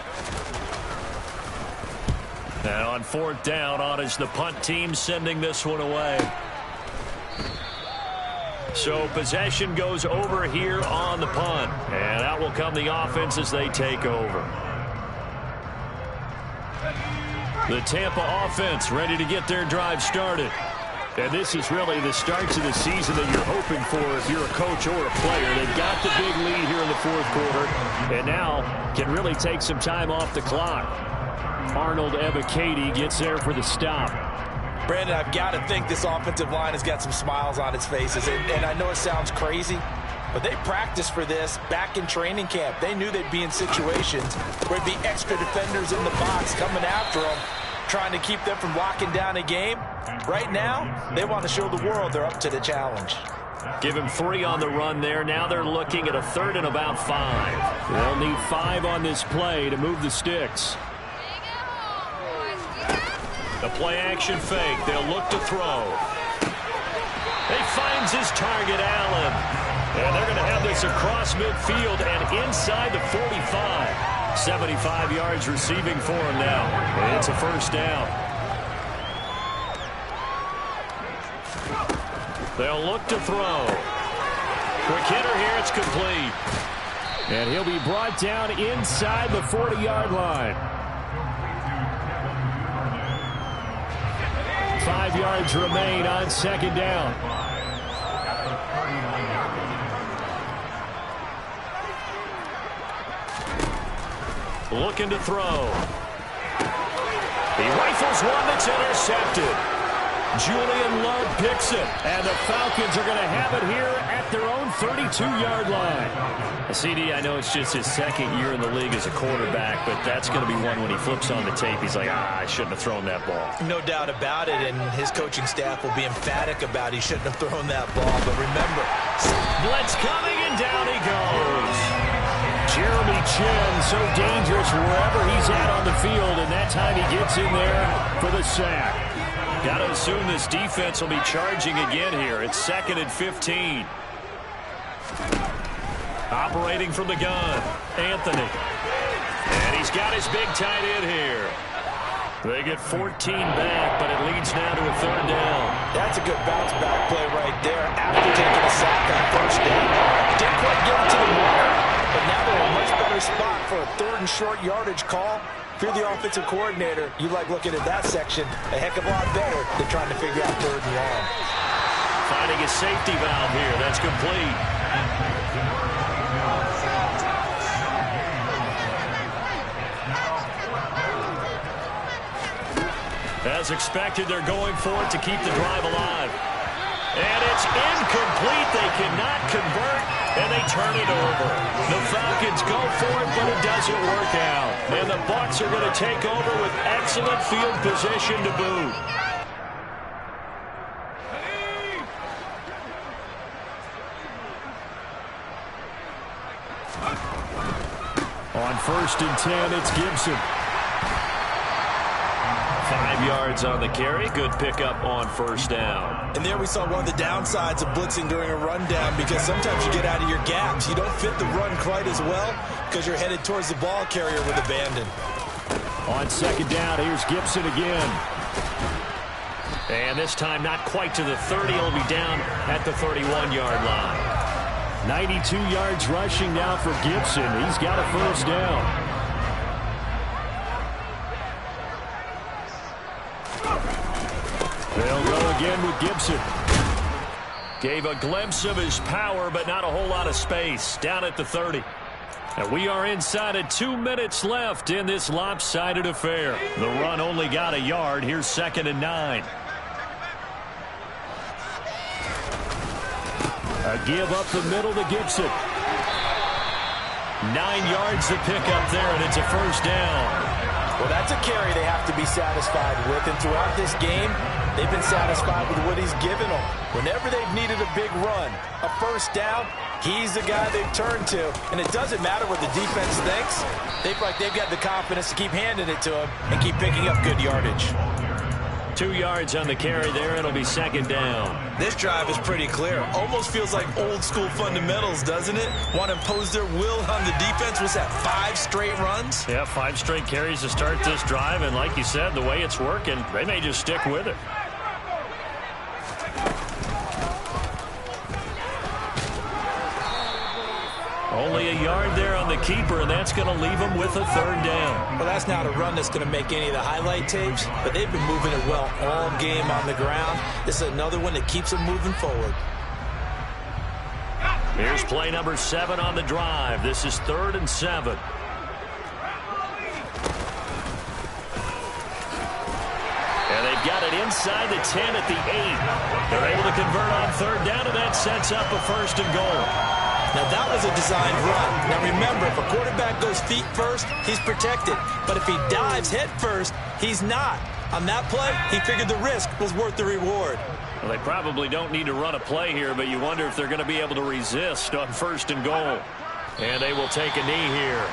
And on 4th down, on is the punt team sending this one away. So possession goes over here on the punt. And out will come the offense as they take over. The Tampa offense ready to get their drive started. And this is really the start to the season that you're hoping for if you're a coach or a player. They've got the big lead here in the 4th quarter. And now can really take some time off the clock. Arnold Ebiketie gets there for the stop. Brandon, I've got to think this offensive line has got some smiles on its faces. And I know it sounds crazy, but they practiced for this back in training camp. They knew they'd be in situations where there'd be extra defenders in the box coming after them, trying to keep them from locking down a game. Right now, they want to show the world they're up to the challenge. Give him 3 on the run there. Now they're looking at a 3rd and about 5. They'll need 5 on this play to move the sticks. The play-action fake. They'll look to throw. He finds his target, Allen. And they're going to have this across midfield and inside the 45. 75 yards receiving for him now. And it's a 1st down. They'll look to throw. Quick hitter here. It's complete. And he'll be brought down inside the 40-yard line. 5 yards remain on second down. Looking to throw. He rifles one that's intercepted. Julian Love picks it. And the Falcons are going to have it here at their own 32-yard line. CD, I know it's just his second year in the league as a quarterback, but that's going to be one when he flips on the tape. He's like, I shouldn't have thrown that ball. No doubt about it, and his coaching staff will be emphatic about he shouldn't have thrown that ball. But remember, blitz coming, and down he goes. Jeremy Chin, so dangerous wherever he's at on the field, and that time he gets in there for the sack. Got to assume this defense will be charging again here. It's 2nd and 15. Operating from the gun, Anthony. And he's got his big tight end here. They get 14 back, but it leads now to a 3rd down. That's a good bounce-back play right there after taking a sack on 1st down. Didn't quite get it to the mark, but now they're in a much better spot for a 3rd and short yardage call. If you're the offensive coordinator, you like looking at that section a heck of a lot better than trying to figure out 3rd and long. Finding a safety valve here. That's complete. As expected, they're going for it to keep the drive alive. And it's incomplete. They cannot convert, and they turn it over. The Falcons go for it, but it doesn't work out. And the Bucs are going to take over with excellent field position to boot. On 1st and 10, it's Gibson. 5 yards on the carry. Good pickup on 1st down. And there we saw one of the downsides of blitzing during a rundown, because sometimes you get out of your gaps. You don't fit the run quite as well because you're headed towards the ball carrier with abandon. On 2nd down, here's Gibson again. And this time not quite to the 30. He'll be down at the 31-yard line. 92 yards rushing now for Gibson. He's got a 1st down. They'll go again with Gibson. Gave a glimpse of his power, but not a whole lot of space. Down at the 30. And we are inside of 2 minutes left in this lopsided affair. The run only got a yard. Here's 2nd and 9. A give up the middle to Gibson. 9 yards to pick up there, and it's a 1st down. Well, that's a carry they have to be satisfied with, and throughout this game, they've been satisfied with what he's given them. Whenever they've needed a big run, a 1st down, he's the guy they've turned to. And it doesn't matter what the defense thinks. They feel like they've got the confidence to keep handing it to him and keep picking up good yardage. 2 yards on the carry there. It'll be 2nd down. This drive is pretty clear. Almost feels like old school fundamentals, doesn't it? Want to impose their will on the defense. Was that 5 straight runs? Yeah, 5 straight carries to start this drive. And like you said, the way it's working, they may just stick with it. Only a yard there on the keeper, and that's going to leave him with a 3rd down. Well, that's not a run that's going to make any of the highlight tapes, but they've been moving it well all game on the ground. This is another one that keeps them moving forward. Here's play number 7 on the drive. This is 3rd and 7. And they've got it inside the 10 at the 8. They're able to convert on 3rd down, and that sets up a 1st and goal. Now, that was a designed run. Now, remember, if a quarterback goes feet first, he's protected. But if he dives head first, he's not. On that play, he figured the risk was worth the reward. Well, they probably don't need to run a play here, but you wonder if they're going to be able to resist on 1st and goal. And they will take a knee here.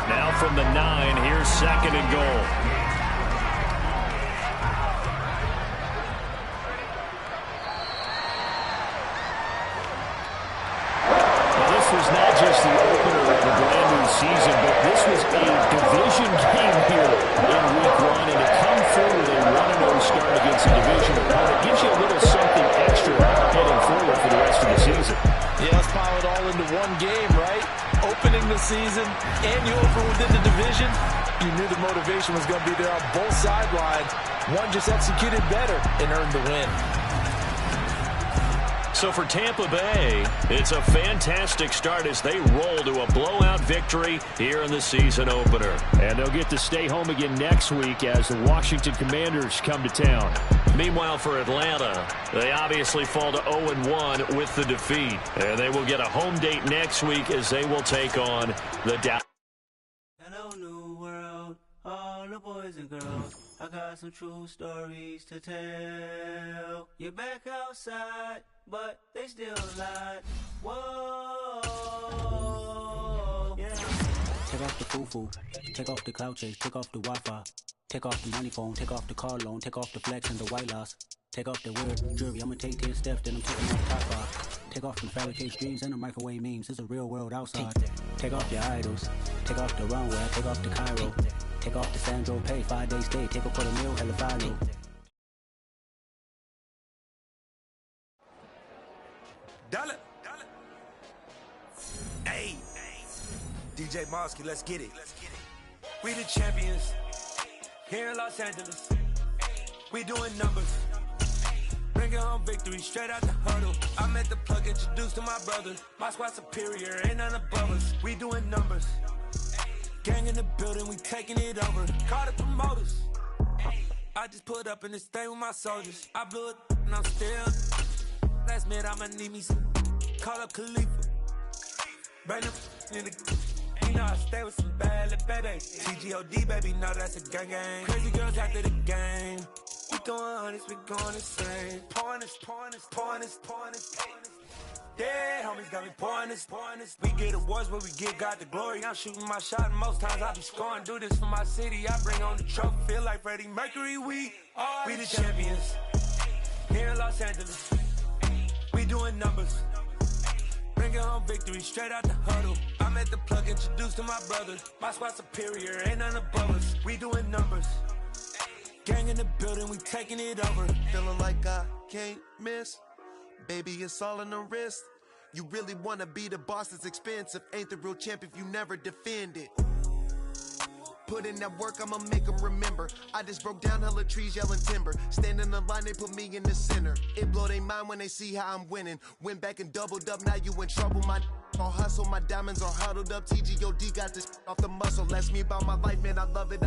Now from the 9, here's 2nd and goal. This was not just the opener of a brand new season, but this the season and you open within the division, you knew the motivation was going to be there on both sidelines. One just executed better and earned the win. So for Tampa Bay, it's a fantastic start as they roll to a blowout victory here in the season opener. And they'll get to stay home again next week as the Washington Commanders come to town. Meanwhile, for Atlanta, they obviously fall to 0-1 with the defeat. And they will get a home date next week as they will take on the Dallas. Hello, new world, all the boys and girls. I got some true stories to tell. You're back outside, but they still lied. Whoa, yeah. Take off the foo-foo, take off the cloud chase, take off the Wi-Fi, take off the money phone, take off the car loan, take off the flex and the white loss, take off the weird jewelry, I'ma take 10 steps, then I'm taking off top 5. Take off the fabricated dreams and the microwave memes, it's a real world outside. Take off your idols, take off the runway, take off the Cairo, take off the Sandro pay, 5 days stay, take a quarter meal, hella final. Dollar. Hey, DJ Mosky, let's get it. We the champions here in Los Angeles. We doing numbers. Bringing home victory straight out the huddle. I met the plug, introduced to my brother. My squad superior, ain't none above us. We doing numbers. Gang in the building, we taking it over. Call the promoters. I just put up in this thing with my soldiers. I blew it and I'm still. Last minute I'ma need me some. Call up Khalifa. Bring them in the. You know I stay with some bad little baby. TGOD baby, know that's a gang gang. Crazy girls after the game. We going honest, we going insane. Pouring this. Yeah, homies got me pouring this. We get awards, but we give God the glory. I'm shooting my shot, and most times I be scoring. Do this for my city, I bring on the trophy. Feel like Freddie Mercury, we the champions. Here in Los Angeles, we doing numbers. Bringing home victory straight out the huddle. I met the plug, introduced to my brother. My squad superior, ain't none above us. We doing numbers. Gang in the building, we taking it over. Feeling like I can't miss. Baby, it's all in the wrist. You really wanna be the boss, it's expensive. Ain't the real champ if you never defend it. Put in that work, I'ma make them remember. I just broke down hella trees, yelling timber. Stand in the line, they put me in the center. It blow their mind when they see how I'm winning. Went back and doubled up, now you in trouble. My all hustle, my diamonds are huddled up. TGOD got this off the muscle. Ask me about my life, man, I love it.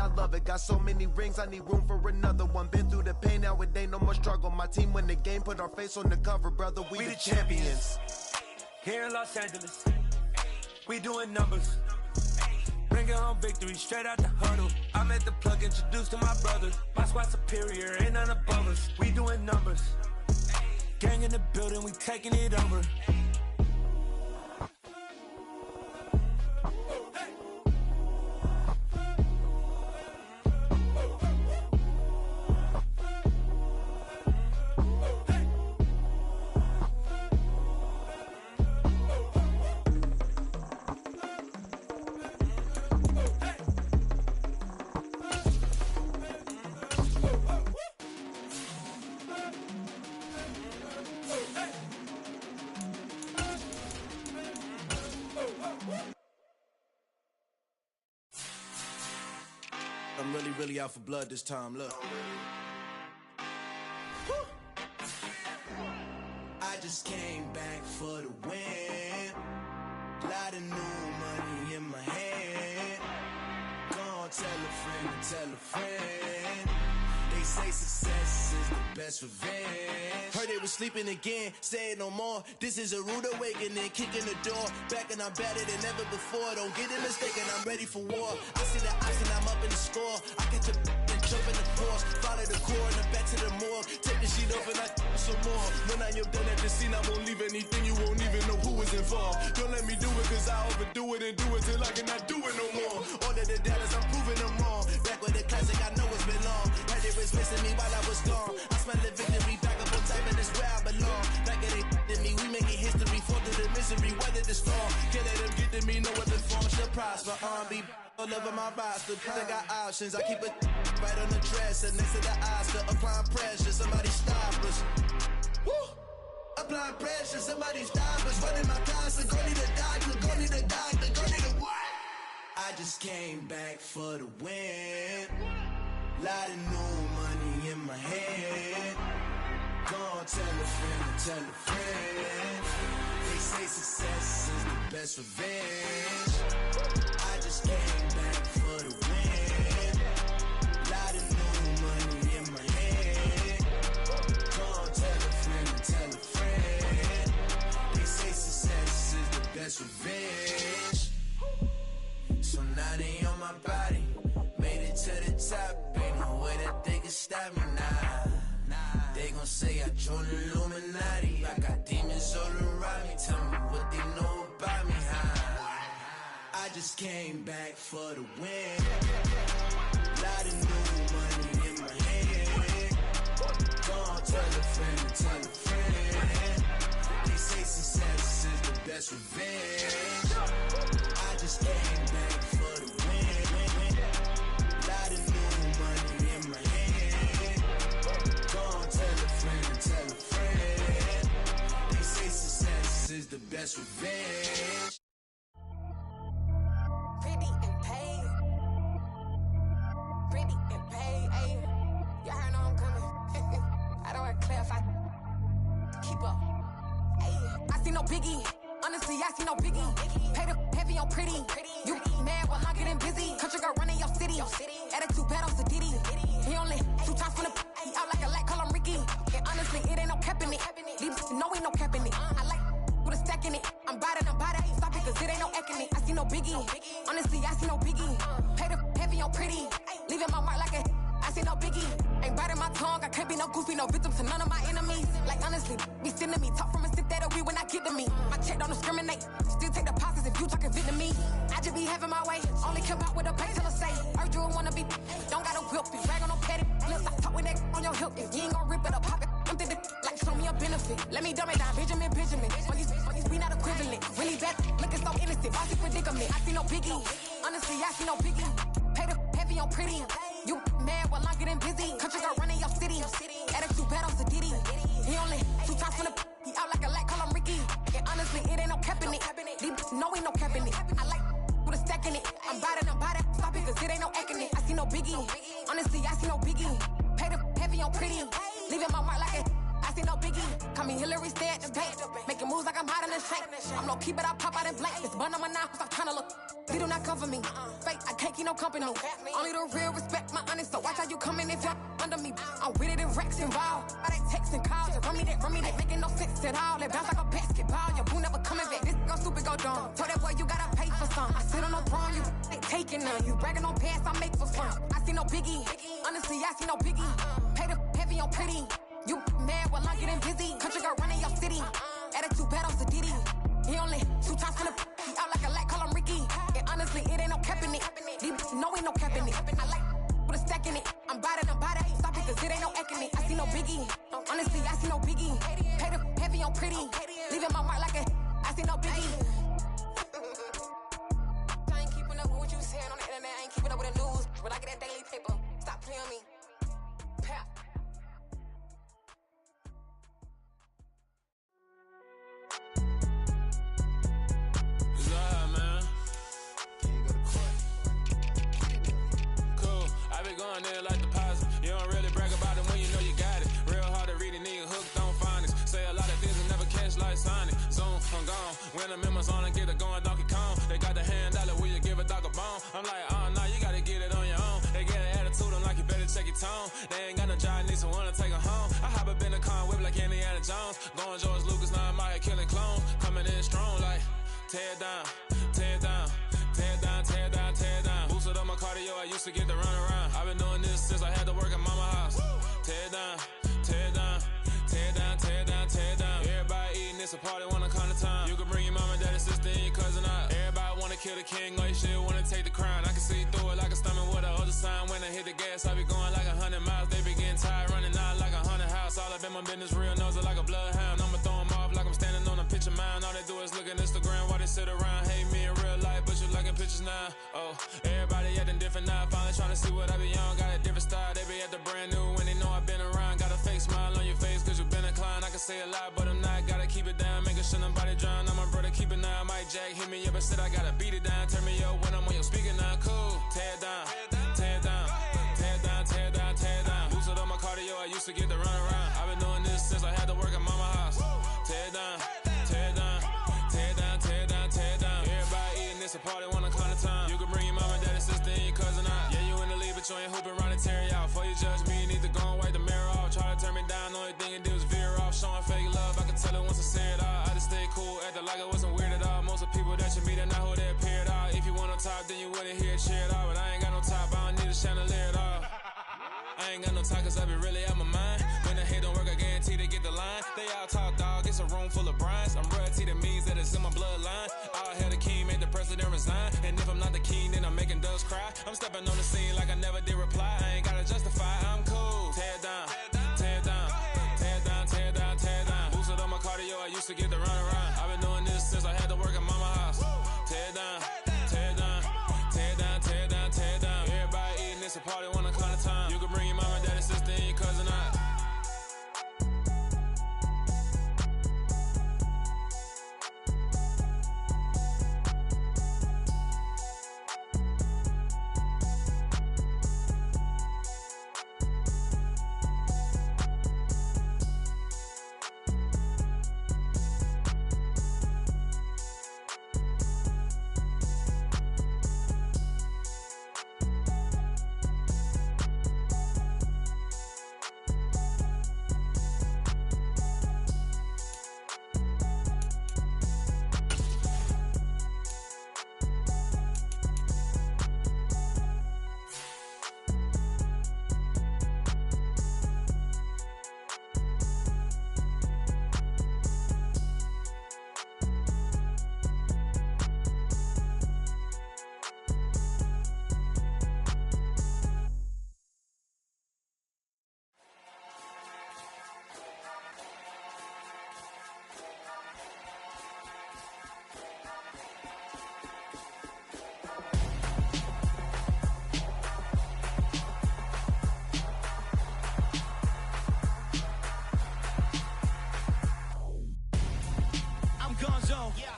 Got so many rings, I need room for another one. Been through the pain, now it ain't no more struggle. My team win the game, put our face on the cover, brother. We the champions. Here in Los Angeles, we doing numbers. Bringing home victory straight out the huddle. I met the plug, introduced to my brother. My squad superior, ain't none above us. We doing numbers. Gang in the building, we taking it over. I'm really out for blood this time, look. I just came back for the win. Lot of new money in my hand. Gonna tell a friend and tell a friend. They say success is the best revenge. Heard they was sleeping again, say it no more. This is a rude awakening, kicking the door. Back and I'm better than ever before. Don't get it mistaken, I'm ready for war. I see the ice and I'm up in the score. I get to and jump in the course. Follow the core and I'm back to the morgue. Take the sheet off and I some more. When I am done at the scene, I won't leave anything. You won't even know who was involved. Don't let me do it cause I overdo it and do it till I cannot do it no more. All of the Dallas, I'm proving them wrong. Back with the classic, I know it's been long. Heard they was missing me while I was gone. I smell the victory, back up on time and it's where I belong. Like it ain't to me, we making history. Fall through the misery, weather the storm. Can't let them get to me, no other form should prosper. R&B all over my roster, I got options. I keep it right on the dresser, next to the Oscar. Applying pressure, somebody stop us. Woo! Applying pressure, somebody stop us. Running my concert, go need a doctor, go need a doctor, go need a what? I just came back for the win. Lot of new money in my hand. Gonna tell a friend to tell a friend. They say success is the best revenge. I just came back for the win. Lot of new money in my hand. Gonna tell a friend to tell a friend. They say success is the best revenge. So now they on my body. Made it to the top. Ain't no way that they can stop me now. They gon' say I joined the Illuminati. I got demons all around me. Tell me what they know about me, huh? I just came back for the win. Lot of new money in my hand. Gonna tell a friend to tell a friend. They say success is the best revenge. I just came back for the win. Lot of new money in my hand. Gonna tell a friend to tell a friend. They say success is the best revenge. Pretty and paid. Pretty and paid. Ayy, y'all heard know I'm coming. I don't want to clarify. Keep up. Ayy, I see no biggie. Honestly, I see no biggie. Pay the heavy on pretty. You mad while I'm getting busy. Country girl running your city. Attitude bad on Diddy. He only 2 times from the he out like a light, call him Ricky. And honestly, it ain't no cap in it. These no ain't no cap in it. I like with a stack in it. I'm bad. Stop it, cause it ain't no acting it. I see no biggie. Honestly, I see no biggie. Pay the heavy on pretty. Leaving my mark like a I see no biggie. Ain't biting my tongue. I can't be no goofy, no victim to none of my enemies. Like honestly, be sending me talk from a stick that'll be when I get to me. My check don't discriminate. Still take deposits if you talking Vietnamese. I just be having my way. Only care about what the payteller say. Heard you wanna be. Don't gotta whip it. Drag on no petty. Lips like talk with that on your hip. If you ain't gon' rip it or pop it, I'm thinking like show me a benefit. Let me dumb it down, Benjamin. We not equivalent. Really bad, looking so innocent. Bossy predicament. I see no biggie. Honestly, I see no biggie. Pay the heavy on pretty. You mad while I'm getting busy. Country girl running your city. Attitude bad on Diddy. He only 2 times from the he out like a light, call him Ricky. And honestly, it ain't no cap in it. These no ain't no cap in it. I like with a stack in it. I'm bad. Stop it, cause it ain't no acting it. I see no biggie. Honestly, I see no biggie. Pay the heavy on pretty. Leaving my mark like a I see no biggie. Call me Hillary, stay at the bank. Making moves like I'm hot in the shank. I'm no keep it, I pop out in blank. This bun on my knife, stop trying to look. They do not come for me. Fake, I can't keep no company. Only the real respect my honest. So watch how you coming if y'all under me. I'm with it in racks involved. I they text and calls. You run me that. Making no sense at all. They bounce like a basketball. Your boo never coming back. This go stupid, go dumb. Tell that boy you gotta pay for some. I sit on no throne, you ain't taking none. You bragging on pants, I make for fun. I see no biggie. Honestly, I see no biggie. Pay the heavy on pretty. You mad while I'm getting busy. Country girl running your city. Attitude bad on Diddy. He only 2 times from the he out like a light, call him Ricky. And honestly, it ain't no cap in it. These no ain't no cap in it. I like with a stack in it. I'm bad. Stop it, cause it ain't no acting it. I see no biggie. Honestly, I see no biggie. Pay the heavy on pretty. Leaving my mark like a I see no biggie. I ain't keeping up with what you saying on the internet. I ain't keeping up with the news. But I get that daily paper. Stop playing me. Pap. Going there like deposit. You don't really brag about it when you know you got it. Real hard to read a nigga hooked on phonics. Say a lot of things and never catch like Sonic. Zoom, I'm gone. When the members on and get it going Donkey Kong. They got the $100, will you give a dog a bone? I'm like, oh no, you gotta get it on your own. They get an attitude, I'm like, you better check your tone. They ain't got no job, need someone to take her home. I hop up in the car and whip like Indiana Jones. Going George Lucas, now I'm out here killing clones. Coming in strong like, tear down, tear down. Tear down, tear down, tear down. Boosted up my cardio, I used to get to run around. I've been doing this since I had to work at mama house. Tear down, tear down, tear down, tear down, tear down. Everybody eating, it's a party, wanna come to time. You can bring your mama, daddy, sister, and your cousin out. Everybody wanna kill the king, or you shit wanna take the crown. I can see through it like a stomach with a other sign. When I hit the gas, I be going like 100 miles. They be getting tired, running out like 100 house. All up in my business, real nose it like a bloodhound. I'ma throw 'em off like I'm standing on a picture mound. All they do is look at Instagram while they sit around. Hate me in real life, but you liking pictures now. Oh, everybody acting different now. Finally trying to see what I be on. Got a different style, they be at the brand new when they know I've been around. Got a fake smile on your face, cause you been inclined. I can say a lot, but I'm not. Gotta keep it down, making sure nobody drown. I'm my brother, keep it now. I might Jack hit me up and said I gotta beat it down. Turn me up when I'm on your speaker now. Cool. Tear it down. Tear it down. Tear it down. Tear it down. Tear it down. Lose it on my cardio. I used to get to run around. I've been doing this since I had to work at mama house. Tear it down. Tear it down. Tear it down. Tear it down. Tear it down. Everybody eating this a party one o'clock of time. You can bring your mama, daddy, sister, and your cousin out. Yeah, you in the league, but you ain't hooping around and tear you out. Before you judge me, you need to go and wipe the mirror off. Try to turn me down, only thing it did was veer off. Showing fake love, I can tell it once I say it all. I just stay cool, acting like I wasn't weird at all. Most of the people that you meet are not who they appear at all. If you want on top, then you wouldn't hear it cheer at all. But I ain't got no top, I don't need a chandelier at all. I ain't got no time, cause I be really out my mind. When the hate don't work, I guarantee they get the line. They all talk, dog, it's a room full of brinds. I'm royalty, that means that it's in my bloodline. All hail the king, make the president resign. And if I'm not the king, then I'm making doves cry. I'm stepping on the scene like I never did reply. I ain't gotta justify, I'm cool. Tear it down, tear it down, tear it down, tear it down, tear it down. Boost it on my cardio, I used to get to run around. I've been doing this since I had to work at mama house. Tear it down, tear it down, tear it down, tear it down, tear it down. Everybody eating this a party one o'clock of time. You can bring your mama, daddy, sister, and your cousin out.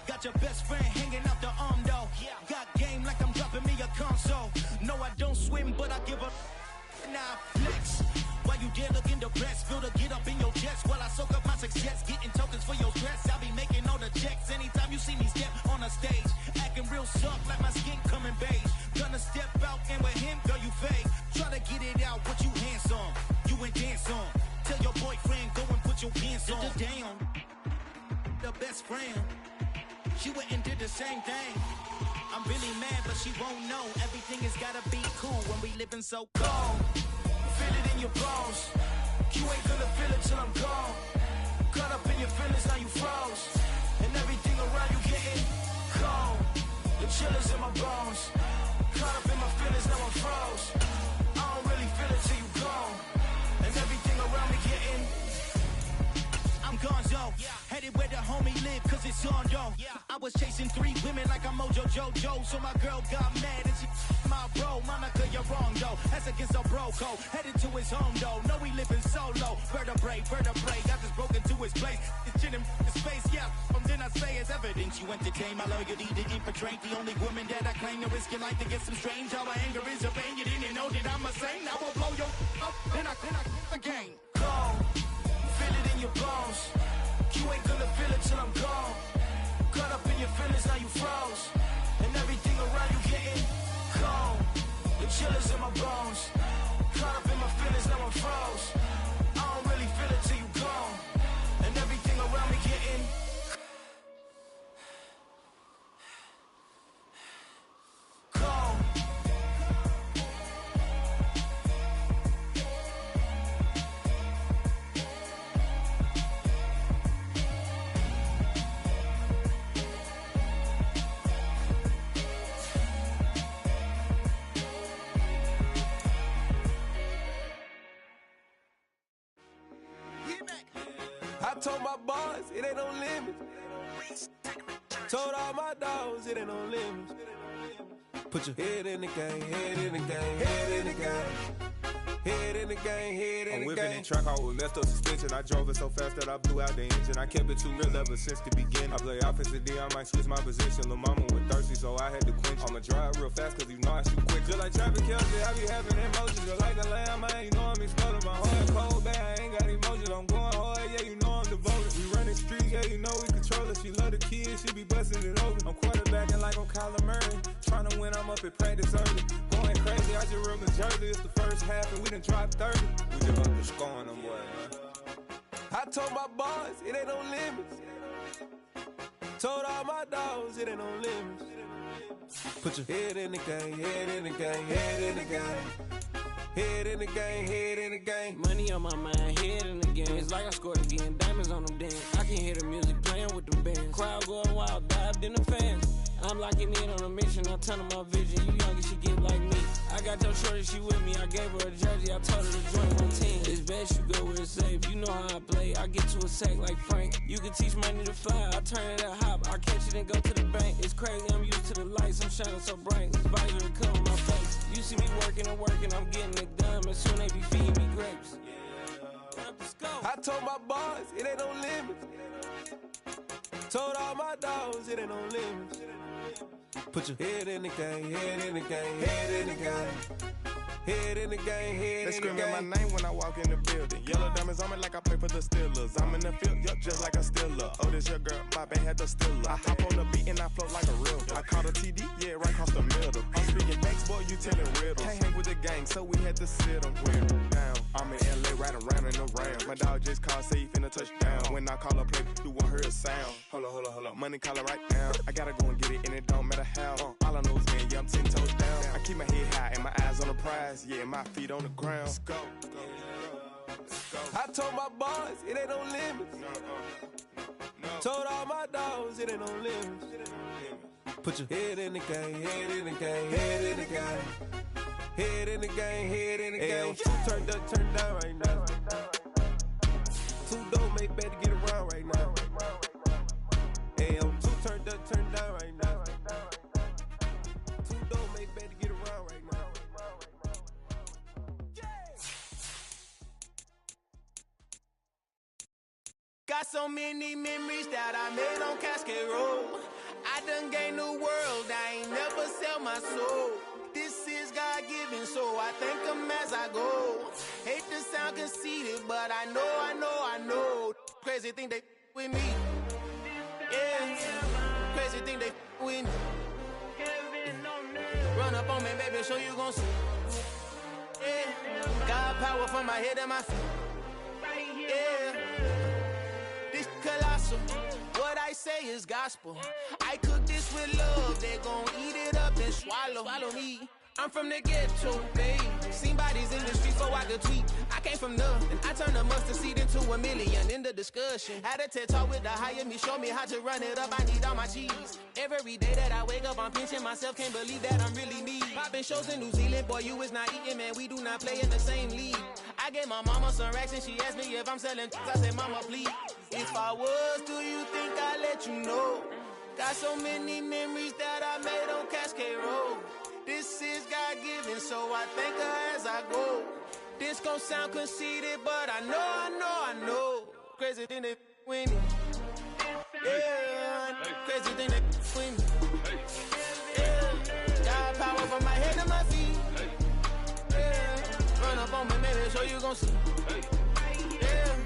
Got your best friend hanging out the arm though. Got game like I'm dropping me a console. No, I don't swim, but I give a now flex. While you there looking depressed, feel the get up in your chest while I soak up my success, getting tokens for your stress. I'll be making all the checks anytime you see me step on a stage, acting real soft like my skin coming beige. Gonna step out and with him, girl, you fake. Try to get it out, what you handsome, you ain't dance on. Tell your boyfriend go and put your pants on. Down, the best friend. She went and did the same thing. I'm really mad, but she won't know. Everything has gotta be cool when we living so cold. Feel it in your bones. You ain't gonna feel it till I'm gone. Caught up in your feelings, now you froze. And everything around you getting cold. The chill is in my bones. Caught up in my feelings, now I'm froze. I don't really feel it till you gone. And everything around me getting I'm gonzo, headed where the homie live, cause it's on though. I was chasing 3 women like I'm Mojo Jojo, so my girl got mad and she my bro. Monica, you're wrong though, that's against a bro code. Headed to his home though, no we living solo. Vertebrae, I just broke into his place. It's chin in his face, yeah. Then I say it's evidence you entertain my loyalty to infiltrate. The only woman that I claim to risk your life to get some strange. How my anger is a pain, you didn't know that I'm a saint. Now I'll blow your up, then I again. Go. Feel it in your bones. You ain't gonna feel it till I'm gone. Caught up in your feelings, now you froze. And everything around you getting cold. The chill is in my bones. Caught up in my feelings, now I'm froze. I don't really feel it till you gone. And everything around me getting cold. I told my boys it ain't no limits. Told all my dogs it ain't no limits. Put your head in the game, head in the game, head in the game. Head in the game, head in the game. I'm whipping in track out with messed up suspension. I drove it so fast that I blew out the engine. I kept it too real ever since the beginning. I play offensive D, I might switch my position. Lil' mama was thirsty, so I had to quench. I'ma drive real fast, cause you know I shoot quick. Just like traffic Kelsey, I be having emotions. Just like a lamb, man, you know I'm exploding. My heart cold, bad, I ain't got emotions. I'm going hard, yeah, you know I'm devoted. We running streets, yeah, you know we control it. She love the kids, she be busting it over. I'm quarterbacking like I'm Kyler Murray. Trying to win, I'm up at practice early. Going crazy, I just real Jersey. It's the first half and we done dropped 30. We just up to scoring them, boy, man. I told my boys, it ain't no limits. Told all my dogs, it ain't no limits. Put your head in the game, head in the game, head in the game. Head in the game, head in the game. Money on my mind, head in the game. It's like I scored again, diamonds on them dance. I can hear the music playing with them bands. Crowd going wild, dived in the fans. I'm locking in on a mission, I tell her my vision. You young and she get like me. I got your shorty, she with me. I gave her a jersey, I told her to join my team. It's best you go where it's safe. You know how I play. I get to a sack like Frank. You can teach money to fly. I turn it at hop. I catch it and go to the bank. It's crazy, I'm used to the lights. I'm shining so bright. This visor will cover my face. You see me working and working. I'm getting it done. And soon they be feeding me grapes. Let's go. I told my boys, it ain't no limits. Told all my dogs, it ain't no limits. Put your head in the game, head in the game, head in the game. Head in the game, head in the game. They screaming my name when I walk in the building. Yellow diamonds on me like I play for the Steelers. I'm in the field, yup, just like a Steeler. Oh, this your girl, my band had the Steeler. I hop on the beat and I float like a real. I caught a TD, yeah, right across the middle. I'm speaking next, boy, you telling riddles. Can't hang with the gang, so we had to sit them down. I'm in LA, right around in the round. My dog just called, say he finna touchdown. When I call a play, you won't hear a sound. Hold up, money calling right now. I gotta go and get it, and it don't matter how. All I know is, man, yeah, I'm 10 toes down. I keep my head high and my eyes on the prize. Yeah, my feet on the ground. Let's go. I told my boys, it ain't no limits. Told all my dogs, it ain't no limits. Put your head in the game, head in the game, head in the game. Head in the game, head in the game. Two turned up, turned down right now. Two don't make better get around right now. Hey, I'm two turned up, turned down right now. Two don't make better get around right now. Got so many memories that I made on Cascade Road. I done gained the world, I ain't never sell my soul. This is God-given, so I thank him as I go. Hate to sound conceited, but I know. Crazy thing they with me. Yeah, crazy thing they with me. Run up on me, baby, show you gon' see. Yeah, got power from my head and my feet. Yeah, this colossal. What I say is gospel. I cook this with love. They gon' eat it up and swallow me. I'm from the ghetto, babe. Seen bodies in the street so I could tweet. I came from nothing. I turned a mustard seed into a million in the discussion. Had a TED talk with the higher me, show me how to run it up. I need all my cheese. Every day that I wake up, I'm pinching myself. Can't believe that I'm really me. Popping shows in New Zealand, boy, you is not eating, man. We do not play in the same league. I gave my mama some racks and she asked me if I'm selling. I said, mama, please. If I was, do you think I'd let you know? Got so many memories that I made on Cascade Road. This is God-given, so I thank her as I go. This gon' sound conceited, but I know. Crazy thing they with me. Yeah, crazy thing they with me. Yeah, got power from my head to my feet. Yeah, run up on me, maybe so you gon' see. Yeah.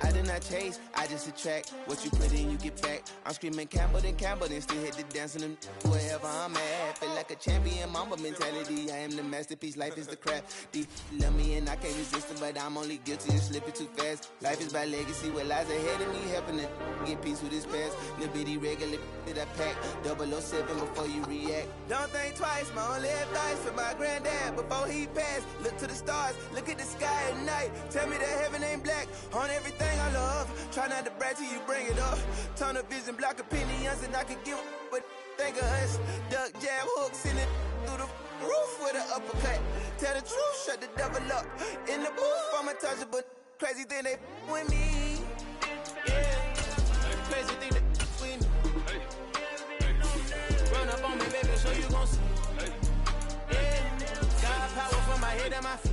I did not chase, I just attract. What you put in, you get back. I'm screaming Campbell, then still hit the dance and wherever I'm at. Feel like a champion, mamba mentality. I am the masterpiece, life is the crap. Deep love me and I can't resist it, but I'm only guilty of slipping too fast. Life is by legacy, what lies ahead of me, helping to get peace with this past. Little bitty regular that I pack, 007 before you react. Don't think twice, my only advice for my granddad before he passed. Look to the stars, look at the sky at night. Tell me that heaven ain't black on everything I love. Try not to brag till you bring it up. Tunnel vision, block opinions, and I could give but think of us. Duck jab hooks in it through the roof with an uppercut. Tell the truth, shut the devil up. In the booth, I'm untouchable. Crazy thing they with me. Yeah, crazy thing they with me. Run up on me, baby, so you gon' see. Yeah, got power from my head. Head at my feet.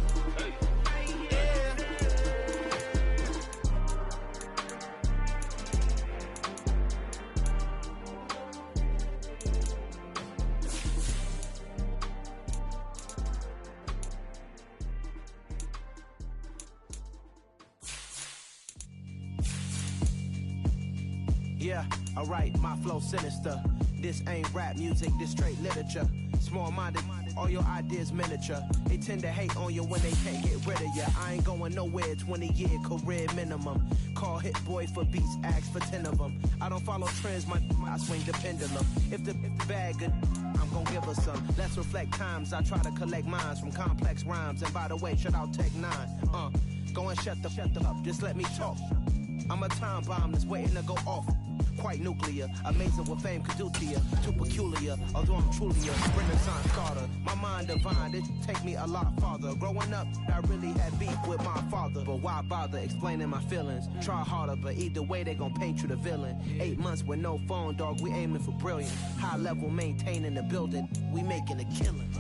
Yeah, alright, my flow sinister. This ain't rap music, this straight literature. Small-minded, all your ideas miniature. They tend to hate on you when they can't get rid of you. I ain't going nowhere, 20-year career minimum. Call Hit Boy for beats, ask for 10 of them. I don't follow trends, I swing the pendulum. If the bag good, I'm gon' give her some. Let's reflect times, I try to collect minds from complex rhymes. And by the way, shout out Tech 9. Go and shut the up, just let me talk. I'm a time bomb that's waiting to go off. Quite nuclear, amazing what fame could do to you. Too peculiar, although I'm truly a Renaissance scholar. My mind divine, it take me a lot farther. Growing up, I really had beef with my father. But why bother explaining my feelings? Try harder, but either way they gon' paint you the villain. 8 months with no phone, dog, we aiming for brilliant. High level maintaining the building, we making a killing.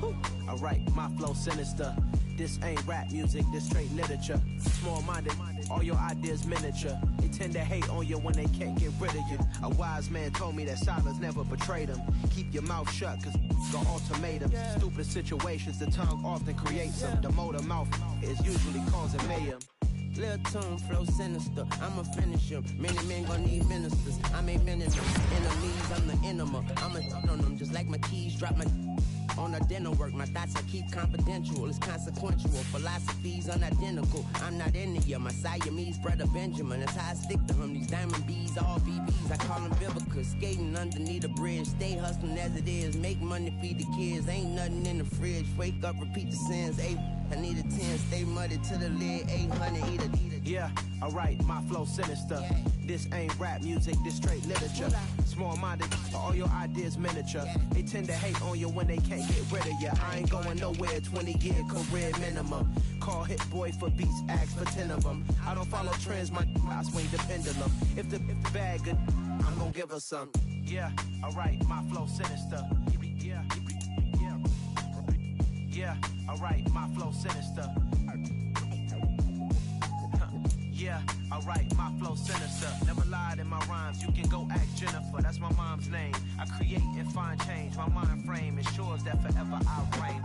Alright, my flow sinister. This ain't rap music, this straight literature. Small-minded, all your ideas miniature. They tend to hate on you when they can't get rid of you. A wise man told me that silence never betrayed him. Keep your mouth shut, cause got ultimatums. Stupid situations, the tongue often creates them. The motor mouth is usually causing mayhem. Lil' tune, flow sinister, I'ma finish him. Many men gon' need ministers, I ain't enemies. I'm the enema, I'ma on them just like my keys, drop my on the dinner work. My thoughts I keep confidential, it's consequential. Philosophies unidentical, I'm not in the my Siamese brother Benjamin. That's how I stick to him, these diamond bees, all BBs. I call them Vivica, skating underneath the bridge. Stay hustling as it is, make money, feed the kids. Ain't nothing in the fridge, wake up, repeat the sins. I need a 10, stay muddy to the lid, 800, eat it. Yeah, alright, my flow sinister. This ain't rap music, this straight literature. Small-minded, all your ideas miniature. They tend to hate on you when they can't get rid of you. I ain't going nowhere, 20-year career minimum. Call Hit Boy for beats, ask for 10 of them. I don't follow trends, I swing the pendulum. If the bag good, I'm gon' give her some. Yeah, alright, my flow sinister. Yeah, alright, my flow sinister. Yeah, alright, my flow sinister. Never lied in my rhymes, you can go ask Jennifer, that's my mom's name. I create and find change, my mind frame ensures that forever I reign.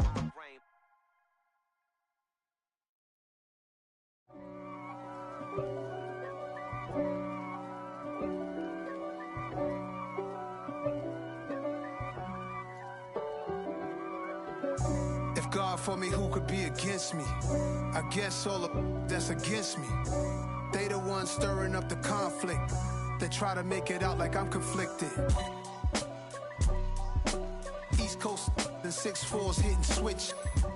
If God for me, who could be against me? I guess all of that's against me. They the ones stirring up the conflict. They try to make it out like I'm conflicted. East Coast and 6'4's hitting switch.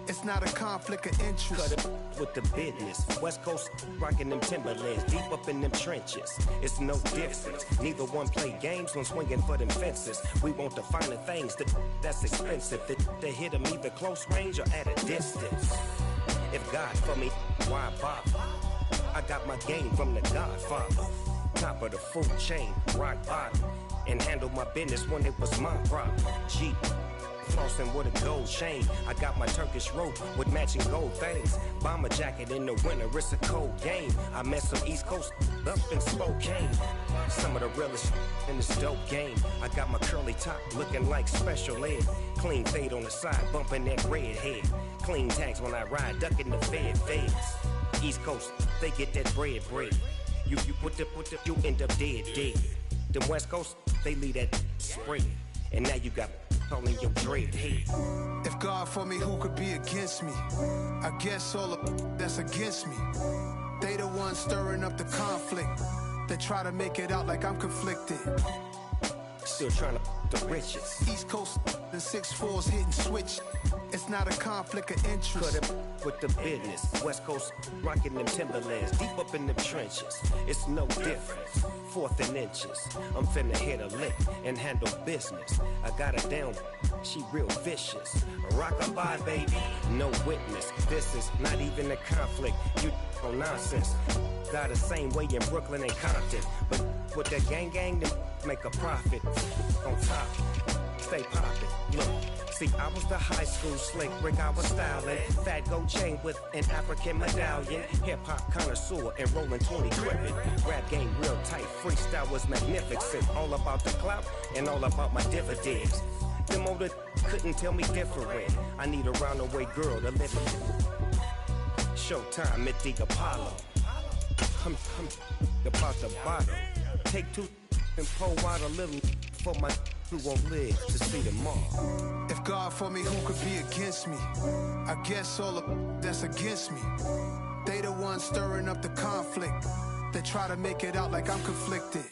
It's not a conflict of interest. Cut it with the business. West Coast rocking them Timberlands, deep up in them trenches. It's no difference. Neither one play games when swinging for them fences. We want the finer things that's expensive. They hit them either close range or at a distance. If God for me, why bother? I got my game from the Godfather. Top of the food chain, rock bottom. And handle my business when it was my problem. Jeep. Flossing with a gold chain. I got my Turkish rope with matching gold things. Bomber jacket in the winter, it's a cold game. I met some East Coast up in Spokane. Some of the realest in this dope game. I got my curly top looking like special ed. Clean fade on the side, bumping that red head. Clean tags when I ride, ducking the feds. East Coast, they get that bread. You you end up dead. Them West Coast, they leave that spread. And now you got calling your dread head. If God for me, who could be against me? I guess all of that's against me. They the ones stirring up the conflict. They try to make it out like I'm conflicted. Still trying to the riches. East Coast and 6'4's hitting switch. It's not a conflict of interest. Cut it with the business. West Coast rocking them Timberlands, deep up in them trenches. It's no difference. 4th and inches. I'm finna hit a lick and handle business. I got her down, she real vicious. Rock-a-bye, baby, no witness. This is not even a conflict. You on nonsense. Got the same way in Brooklyn and Compton. But with that gang, they make a profit on top. stay poppin'. Look, see, I was the high school slick Rick, I was styling. Fat gold chain with an African medallion. Hip-hop connoisseur and rolling 20 cribbin'. Rap game real tight, freestyle was magnificent. All about the clout and all about my dividends. Them older couldn't tell me different. I need a roundaway girl to live it. Showtime at the Apollo. I'm about the bottom. Take two and pour out a little for my who won't live to see tomorrow. If God for me, who could be against me? I guess all of that's against me. They the ones stirring up the conflict. They try to make it out like I'm conflicted.